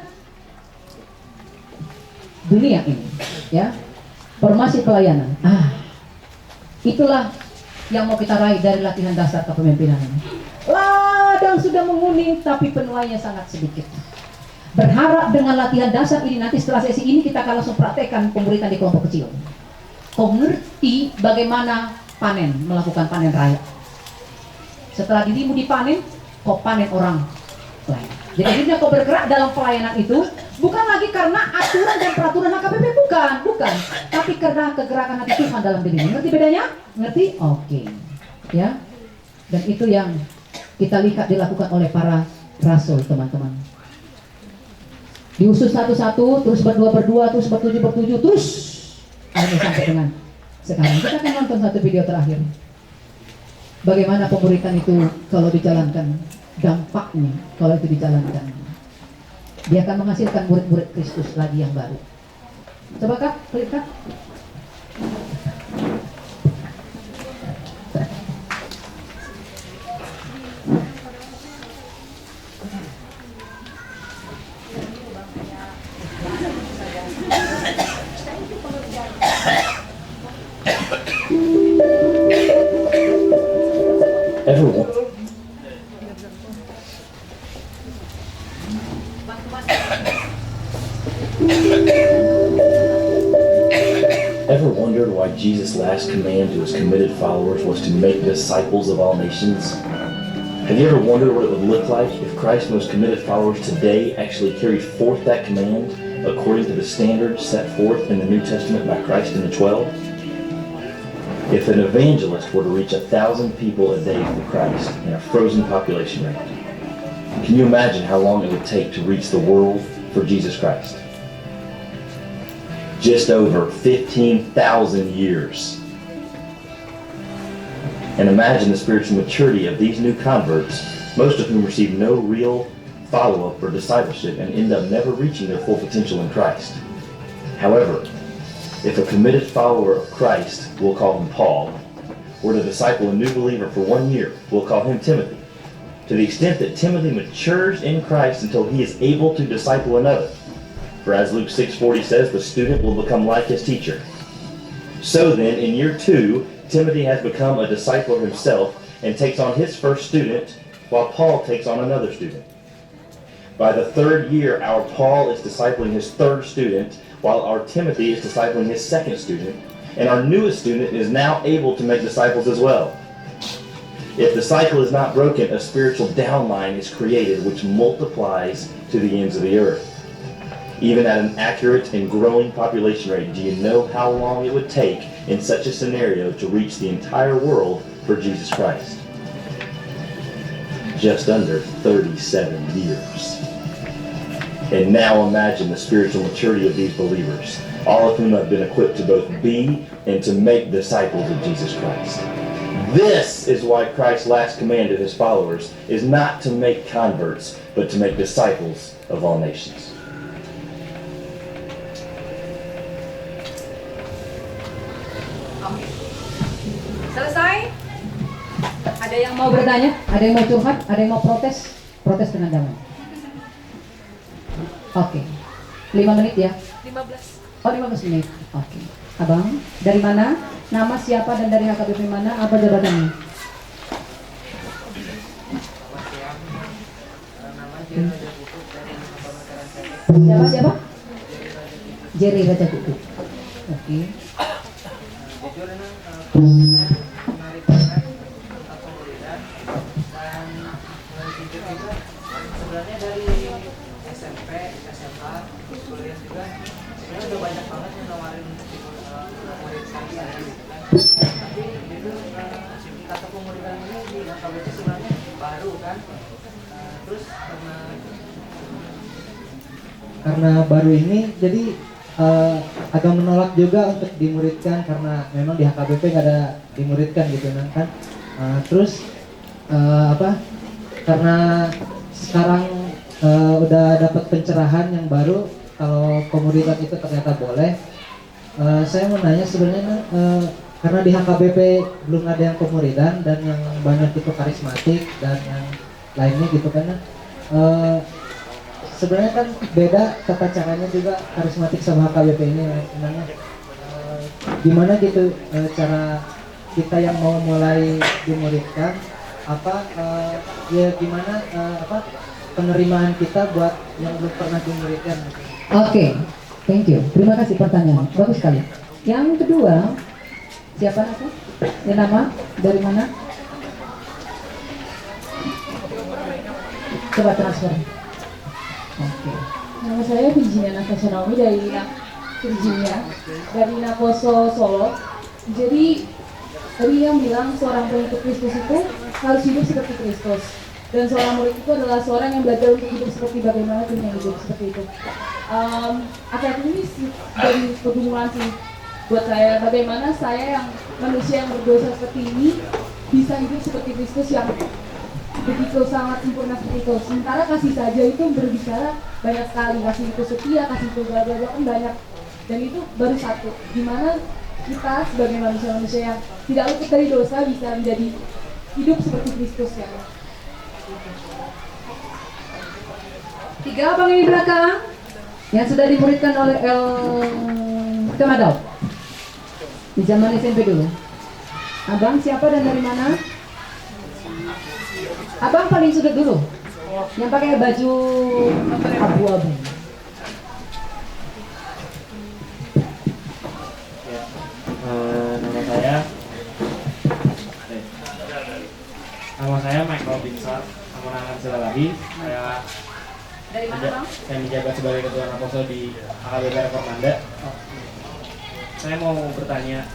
dunia ini, ya. Formasi pelayanan. Itulah yang mau kita raih dari latihan dasar kepemimpinan ini? Ladang sudah menguning tapi penuainya sangat sedikit. Berharap dengan latihan dasar ini nanti setelah sesi ini kita akan langsung praktekkan pemuritan di kelompok kecil. Kau ngerti bagaimana panen, melakukan panen raya. Setelah dirimu dipanen, kau panen orang lain. Jadi akhirnya kau bergerak dalam pelayanan itu bukan lagi karena aturan dan peraturan HKBP, bukan. Tapi karena kegerakan hati Tuhan dalam dirimu. Ngerti bedanya? Ngerti? Oke. Ya. Dan itu yang kita lihat dilakukan oleh para rasul, teman-teman. Diusus satu-satu, terus berdua, terus bertujuh, terus akhirnya sampai dengan sekarang. Kita akan nonton satu video terakhir. Bagaimana pemuritan itu kalau dijalankan, dampaknya kalau itu dijalankan. Dia akan menghasilkan murid-murid Kristus lagi yang baru. Coba Kak, klik Kak. Ever wondered why Jesus' last command to his committed followers was to make disciples of all nations? Have you ever wondered what it would look like if Christ's most committed followers today actually carried forth that command according to the standards set forth in the New Testament by Christ and the 12? If an evangelist were to reach 1,000 people a day for Christ in a frozen population rate, can you imagine how long it would take to reach the world for Jesus Christ? Just over 15,000 years. And imagine the spiritual maturity of these new converts, most of whom receive no real follow-up or discipleship and end up never reaching their full potential in Christ. However, if a committed follower of Christ, we'll call him Paul, were to disciple a new believer for 1 year, we'll call him Timothy. To the extent that Timothy matures in Christ until he is able to disciple another. For as Luke 6:40 says, the student will become like his teacher. So then, in year 2, Timothy has become a discipler himself and takes on his first student, while Paul takes on another student. By the 3rd year, our Paul is discipling his 3rd student, while our Timothy is discipling his 2nd student, and our newest student is now able to make disciples as well. If the cycle is not broken, a spiritual downline is created which multiplies to the ends of the earth. Even at an accurate and growing population rate, do you know how long it would take in such a scenario to reach the entire world for Jesus Christ? Just under 37 years. And now imagine the spiritual maturity of these believers, all of whom have been equipped to both be and to make disciples of Jesus Christ. This is why Christ's last command to his followers is not to make converts, but to make disciples of all nations. Selesai? Ada yang mau bertanya? Ada yang mau curhat? Ada yang mau protes? Protes dengan damai. Oke. 5 menit ya? 15. Oh, 15 menit. Oke. Abang, dari mana? Nama siapa dan dari HKBP mana? Apa jabatannya? Siapa? Jerry Raja Kutu. Oke. menarik banget pemberian dan jujur juga sebenarnya dari SMP, SMA, kuliah juga sebenarnya udah banyak banget yang nawarin murid saya gitu kan. Tapi itu kata pemuridan ini di HKBP sebenarnya baru kan. Terus karena baru ini jadi agak menolak juga untuk dimuridkan karena memang di HKBP nggak ada dimuridkan gitu kan. Terus karena sekarang udah dapat pencerahan yang baru kalau pemuridan itu ternyata boleh. Saya mau nanya sebenarnya karena di HKBP belum ada yang pemuridan dan yang banyak itu karismatik dan yang lainnya gitu kan. Sebenarnya kan beda tata caranya juga karismatik sama HKBP ini sebenarnya gimana gitu cara kita yang mau mulai dimuridkan, ya gimana penerimaan kita buat yang belum pernah dimuridkan. Oke, thank you. Terima kasih pertanyaan. Bagus sekali. Yang kedua, siapa aku? Ya, nama? Dari mana? Coba transfer. Oke. Nama saya Virginia Natasha Naomi dari Virginia, dari Naposo Solo. Jadi tadi yang bilang seorang pengikut Kristus itu harus hidup seperti Kristus, dan seorang murid itu adalah seorang yang belajar untuk hidup seperti bagaimana Tuhan hidup seperti itu. Akhir-akhir ini dari kebingungan sih buat saya, bagaimana saya yang manusia yang berdosa seperti ini bisa hidup seperti Kristus yang begitu sangat sempurna seperti itu. Sementara kasih saja itu berbicara banyak sekali, kasih itu setia, kasih itu bla bla bla kan banyak, dan itu baru satu. Gimana kita sebagai manusia-manusia yang tidak luput dari dosa bisa menjadi hidup seperti Kristus ya. Tiga abang yang di belakang yang sudah dimuridkan oleh El Kemadau di zaman SMP dulu. Abang siapa dan dari mana? Abang paling sudut dulu, yang pakai baju abu-abu. Nama saya Michael Binsar, Amanangan Silalahi. Dari mana bang? Saya menjabat sebagai ketua Naposo di AKBP Reformanda. Saya mau bertanya,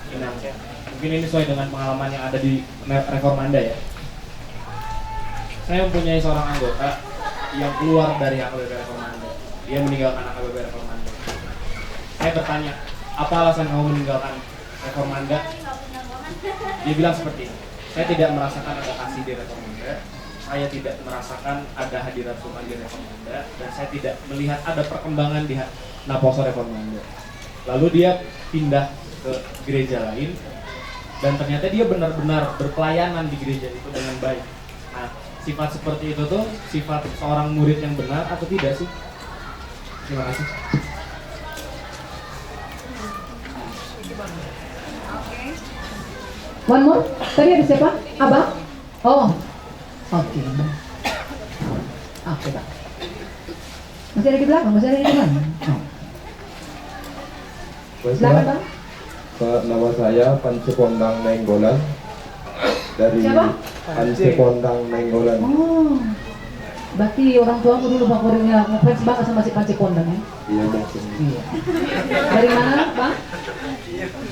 mungkin ini sesuai dengan pengalaman yang ada di Reformanda ya. Saya mempunyai seorang anggota yang keluar dari AKBP Reformanda. Dia meninggalkan AKBP Reformanda. Saya bertanya, apa alasan kamu meninggalkan Reformanda? Dia bilang seperti ini, saya tidak merasakan ada kasih di Reformanda, saya tidak merasakan ada hadirat Tuhan di Reformanda, dan saya tidak melihat ada perkembangan di Naposo Reformanda. Lalu dia pindah ke gereja lain, dan ternyata dia benar-benar berpelayanan di gereja itu dengan baik. Nah, sifat seperti itu tuh sifat seorang murid yang benar atau tidak sih? Terima kasih. One more. Tadi ada siapa? Abang? Oh. Oke. Oke bang. Masih ada di belakang? Masih ada di depan? Oh. Silakan bang. Nama saya Pancipondang Nainggolan dari Siapa? Pancipondang Nainggolan. Oh. Berarti orang tua aku dulu favoritnya ngefans banget sama si Pancipondang ya? Iya mungkin. Iya. Dari mana bang?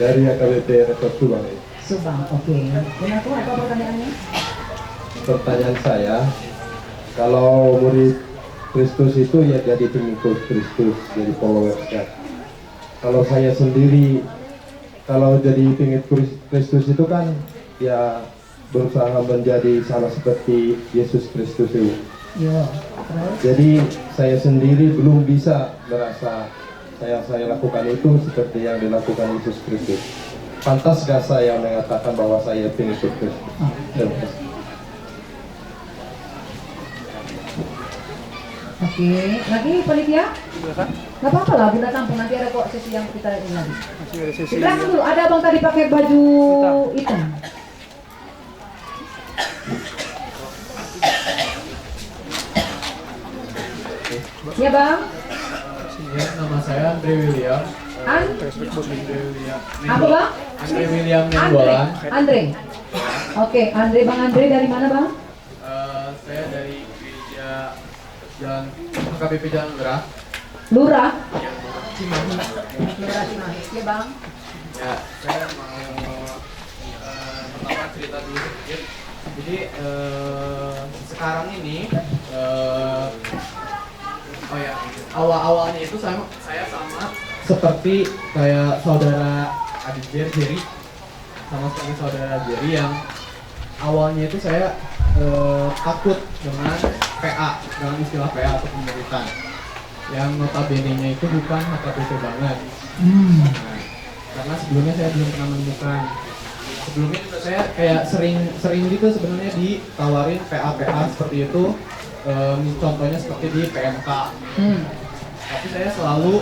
Dari AKBP Rektor Subang. Subang, oke. Benar tuh apa pertanyaannya? Pertanyaan saya, kalau murid Kristus itu ya jadi pengikut Kristus, jadi followersnya. Kalau saya sendiri, kalau jadi pengikut Kristus itu kan ya berusaha menjadi sama seperti Yesus Kristus itu. Iya. Jadi saya sendiri belum bisa merasa saya lakukan itu seperti yang dilakukan Yesus Kristus. Pantas gak saya mengatakan bahwa saya pengikut Kristus? Oke, lagi panitia? Gak apa-apa lah, bunda tampung, nanti ada kok sesi yang kita ini lagi. Di belakang dulu, ada abang tadi pakai baju hitam. Ya bang? Ya, nama saya Andre William. Apa bang? Andre William Nenggolan. Andre. Oke, Andre, bang Andre dari mana bang? Saya dari gereja Jalan KBP Jalan Lurah. Lurah. Cimahi. Lurah Cimahi. Ya bang. Ya, saya mau pertama cerita dulu sedikit. Jadi sekarang ini awalnya itu saya sama seperti kayak saudara adik Jerry, sama seperti saudara Jerry yang awalnya itu saya takut dengan PA, dengan istilah PA atau pemuritan yang notabene-nya itu bukan HKBP banget. Nah, karena sebelumnya saya belum pernah menemukan. Sebelumnya juga saya kayak sering gitu sebenarnya ditawarin PA seperti itu, contohnya seperti di PMK. Tapi saya selalu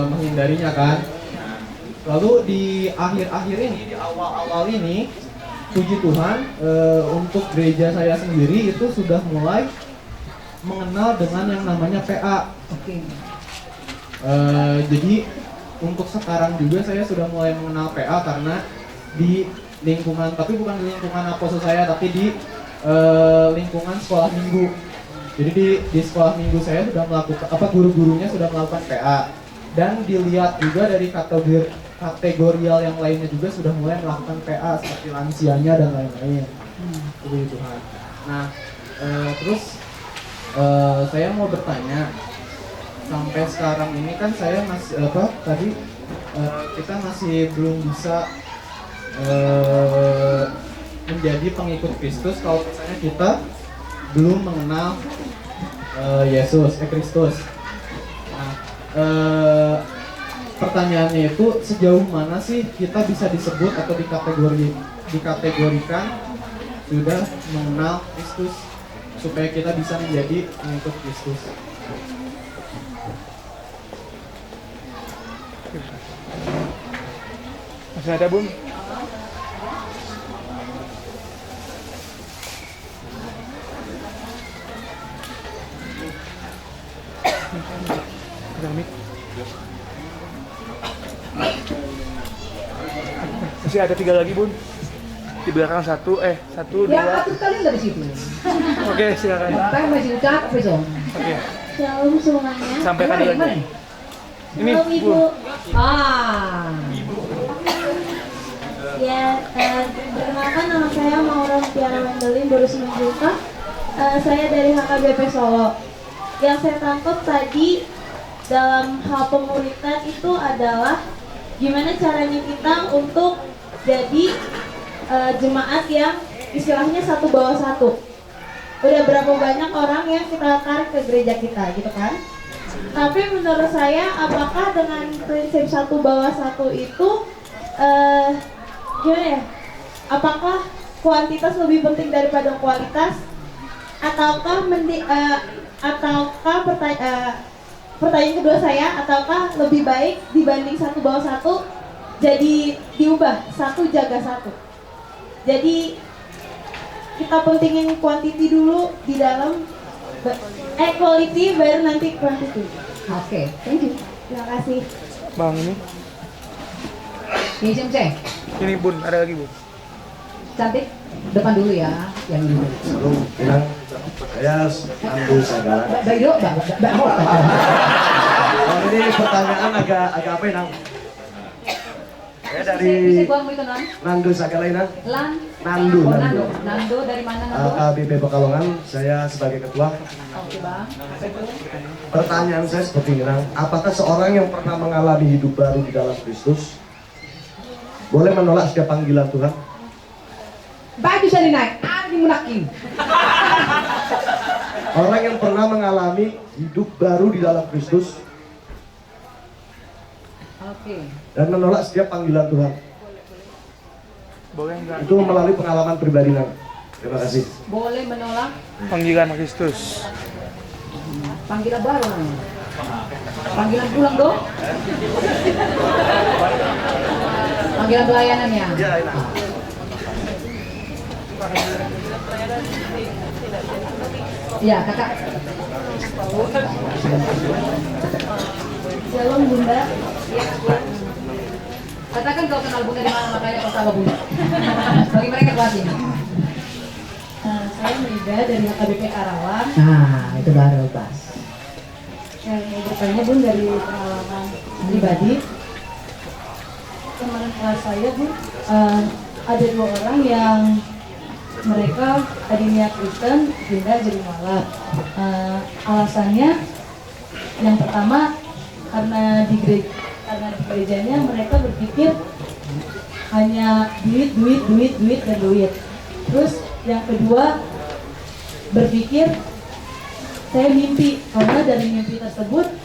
menghindarinya kan. Lalu di akhir-akhir ini, di awal-awal ini, puji Tuhan, untuk gereja saya sendiri itu sudah mulai mengenal dengan yang namanya PA. Jadi untuk sekarang juga saya sudah mulai mengenal PA karena di lingkungan, tapi bukan di lingkungan apostol saya, tapi di lingkungan sekolah minggu. Jadi di sekolah minggu saya sudah melakukan, guru-gurunya sudah melakukan PA. Dan dilihat juga dari kategorial yang lainnya juga sudah mulai melakukan PA seperti lansianya dan lain-lain. Puji Tuhan. Nah, terus saya mau bertanya, sampai sekarang ini kan saya masih kita masih belum bisa menjadi pengikut Kristus kalau misalnya kita belum mengenal Kristus. Nah, pertanyaannya itu sejauh mana sih kita bisa disebut atau dikategorikan sudah mengenal Kristus supaya kita bisa menjadi pengikut Kristus. Masih ada, Bun? Masih ada 3 lagi, Bun. Di belakang satu, Ya, atur kalian dari situ. Oke, silakan. Apa yang masih cakep besok? Oke. Shalom semuanya. Sampaikan dulu. Ini, Halo Ibu. Bu. Ya, perkenalkan nama saya Maura Mutiara Wendelin, baru 9 juta. Saya dari HKBP Solo. Yang saya tangkap tadi dalam hal pemuritan itu adalah gimana caranya kita untuk jadi jemaat yang istilahnya satu bawah satu. Udah berapa banyak orang yang kita tarik ke gereja kita gitu kan. Tapi menurut saya apakah dengan prinsip satu bawah satu itu gimana ya? Apakah kuantitas lebih penting daripada kualitas? Ataukah pertanyaan kedua saya, ataukah lebih baik dibanding satu bawah satu jadi diubah satu jaga satu? Jadi kita pentingin quantity dulu di dalam quality baru nanti quantity. Oke, thank you. Terima kasih. Bang ini. Ini, Bun, ada lagi, Bun. Cantik, depan dulu ya, yang ini dulu. Belum bilang saya Nandu Sagala. Oh, ini pertanyaan agak apa ini? Saya dari Nandu Sagala ini. Nandu. Nando dari mana, Nando? KBP Pekalongan, saya sebagai ketua. Oke, Bang. Pertanyaan saya seperti ini, apakah seorang yang pernah mengalami hidup baru di dalam Kristus boleh menolak setiap panggilan Tuhan? Baik, bisa dinaik, munakin. Orang yang pernah mengalami hidup baru di dalam Kristus dan menolak setiap panggilan Tuhan. Boleh enggak? Itu melalui pengalaman pribadi. Terima kasih. Boleh menolak Panggilan Kristus. panggilan baru. Panggilan pulang dong. Panggilan pelayanannya. Iya, kakak. Shalom Bunda. Katakan kau kenal Bunda di mana, makanya kau sama Bunda. Bagi mereka kelas ini. Saya Mega dari HKBP Karawang. Nah, itu baru pas. Yang mau bertanya Bun dari pengalaman pribadi. Kemarin kelas saya Bun, ada 2 orang yang mereka tadinya Kristen pindah jadi mualaf. Alasannya yang pertama karena di gerejanya mereka berpikir hanya duit dan duit. Terus yang kedua berpikir saya mimpi, karena dari mimpi tersebut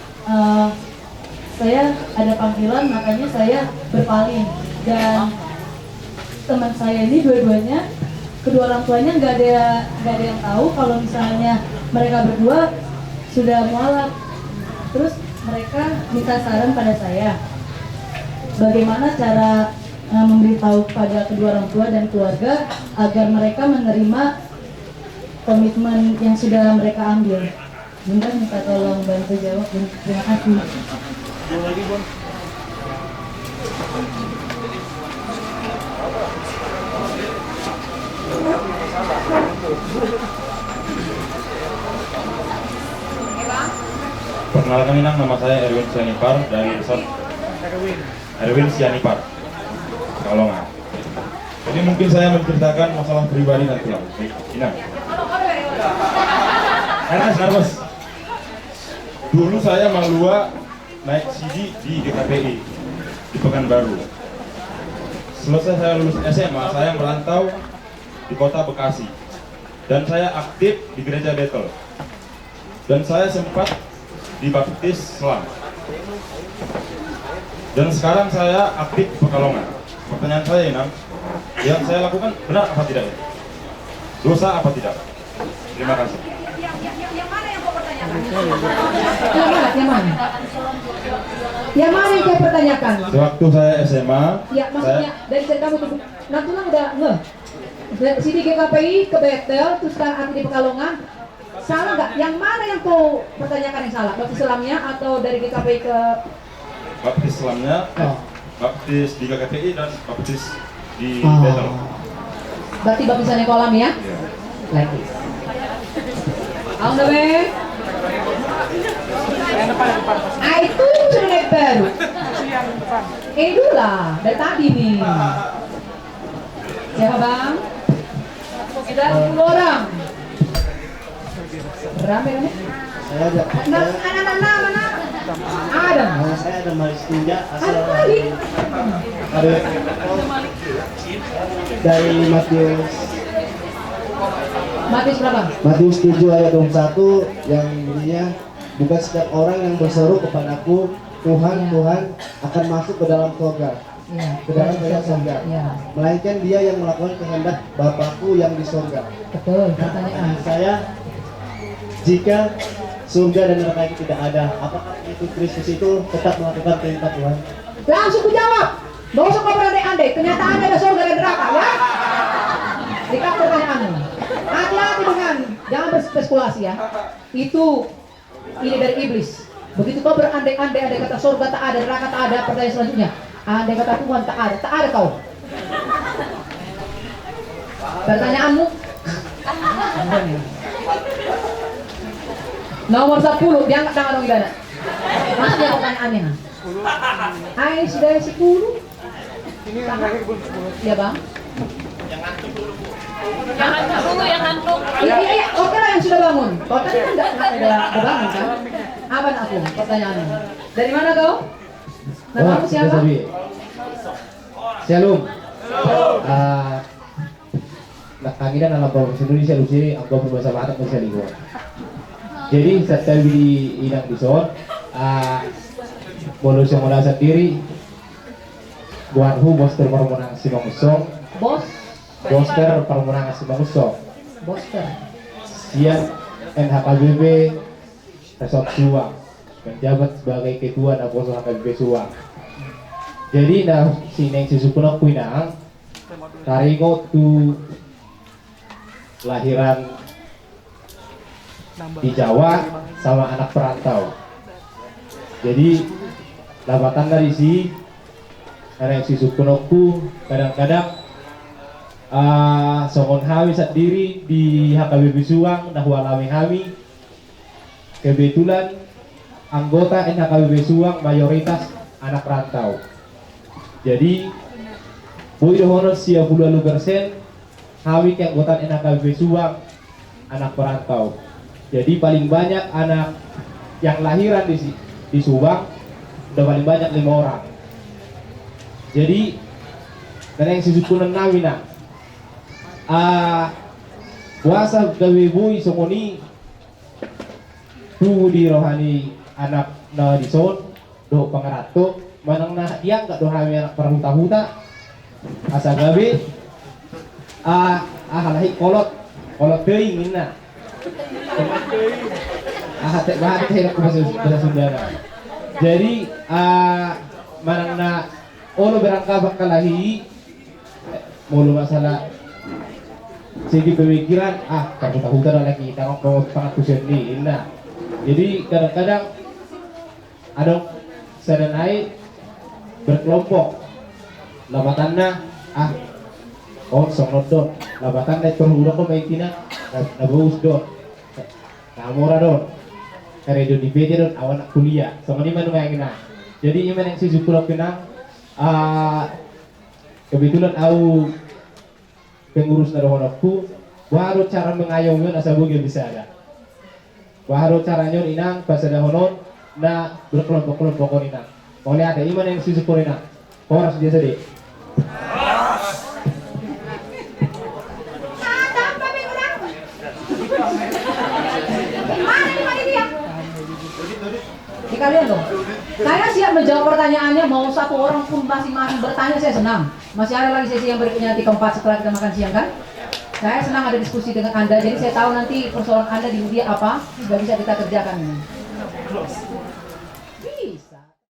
saya ada panggilan, makanya saya berpaling. Dan teman saya ini dua-duanya, kedua orang tuanya nggak ada yang tahu kalau misalnya mereka berdua sudah mualaf. Terus mereka minta saran pada saya. bagaimana cara memberitahu kepada kedua orang tua dan keluarga agar mereka menerima komitmen yang sudah mereka ambil. Bunda minta tolong bantu jawab. Terima kasih. Perkenalkan Inang, nama saya Erwin Sianipar dari Resort Erwin Sianipar, Pekalongan. Jadi mungkin saya menceritakan masalah pribadi nanti lah. Inang. Nervous. Dulu saya Malua naik CD di GKPI di Pekanbaru. Selesai saya lulus SMA, saya merantau di kota Bekasi. Dan saya aktif di gereja Bethel. Dan saya sempat dibaptis Selam. Dan sekarang saya aktif di Pekalongan. Pertanyaan saya, Inang, yang saya lakukan benar apa tidak? Dosa apa tidak? Terima kasih. Yang mana yang kau pertanyakan? Yang mana yang kau pertanyakan? Sewaktu saya SMA, Ya, maksudnya dari cerita kamu tuh, nanti lah udah sini GKPI ke Bethel, terus sekarang aktif di Pekalongan. Salah nggak? Yang mana yang kau pertanyakan yang salah? Baptis Islamnya atau dari GKPI ke baptis Islamnya, baptis di GKPI dan baptis di Bethel. Berarti baptisannya kolam ya? Lagi.เอาdah be. Itu sudah naik baru. Ini dulu lah, dari tadi nih. Siapa bang? Sudah 10 orang. Rame. Saya ada. Anak-anak mana? Ada. Saya ada Malik Tinja asal dari Matius berapa? Matius 7 ayat 21 yang bunyinya, bukan setiap orang yang berseru kepadaku Tuhan Tuhan akan masuk ke dalam surga, ke dalam kerajaan surga, melainkan dia yang melakukan kehendak Bapakku yang di surga. Betul. Pertanyaan saya, jika surga dan neraka itu tidak ada, apakah itu Kristus itu tetap melakukan perintah Tuhan? Langsung ku jawab. Gak usah kau berandai-andai. Kenyataannya ada surga dan neraka ya. Dikap pertanyaanmu. Hati-hati dengan, jangan berspekulasi ya. Itu ini dari iblis. Begitu kau berandai-andai, ada kata surga tak ada, neraka tak ada, pertanyaan selanjutnya. Andai kata Tuhan tak ada kau. Pertanyaanmu. Nomor 10, diangkat tangan dong Ida. Masih ada pertanyaannya. Hai, sudah 10. Ini yang lagi belum 10. Iya bang. Yang ngantuk dulu. Yang ngantuk. Iya. Oke lah yang sudah bangun. Kau tadi kan udah bangun kan? Apa aku? Pertanyaannya. Dari mana kau? Namamu siapa? Shalom. Kami dan alam provinsi Indonesia Lucy, aku berbahasa Batak Indonesia. Jadi setelah di inang dison, bonus yang merasa diri, buatku boster permenang si Mangusong, boster permenang si Mangusong, boster, siang NHKBB Resort Suwang, menjabat sebagai ketua dan bos HKBB Suwang. Jadi nah sineng susukun aku inang, taringo tu lahiran di Jawa sama anak perantau. Jadi dapatan dari si anak si sukunoku kadang-kadang songon hawi sendiri di HKBB Suwang dahwa lami hawi. Kebetulan anggota NHKBB Suwang mayoritas anak perantau. Jadi boleh honor 90% hawi ke anggota NHKBB Suwang anak perantau. Jadi paling banyak anak yang lahiran di Subang udah paling banyak 5 orang. Jadi dan yang susukunan nawina puasa gawe somoni tu di rohani anak na di son do pangarato manang na dia enggak do hami anak perhuta-huta asa gawe halahi kolot teuing minna bahasa Sunda. Jadi manangna lo berangka bakalahi mulu masalah segi pemikiran kamu tahu kan lagi kita ngobrol sangat kusenli nah jadi kadang-kadang ada serenai berkelompok labatannya sonodon labatan naik perhura ko may tina nabaus don namora don karedo di beda don awan kuliah so ngani manu ngayang jadi iman yang si Zukulok kenang kebetulan aku pengurus dari honokku baru cara mengayomi asa bugi bisa ada baru caranya inang pas ada honor na berkelompok-kelompok inang oleh ada iman yang si Zukulok inang horas dia sedih Di kalian loh. Saya siap menjawab pertanyaannya, mau satu orang pun masing-masing bertanya saya senang. Masih ada lagi sesi yang berikutnya nanti keempat setelah kita makan siang kan? Saya senang ada diskusi dengan Anda, jadi saya tahu nanti persoalan Anda di media apa, sudah bisa kita kerjakan ini.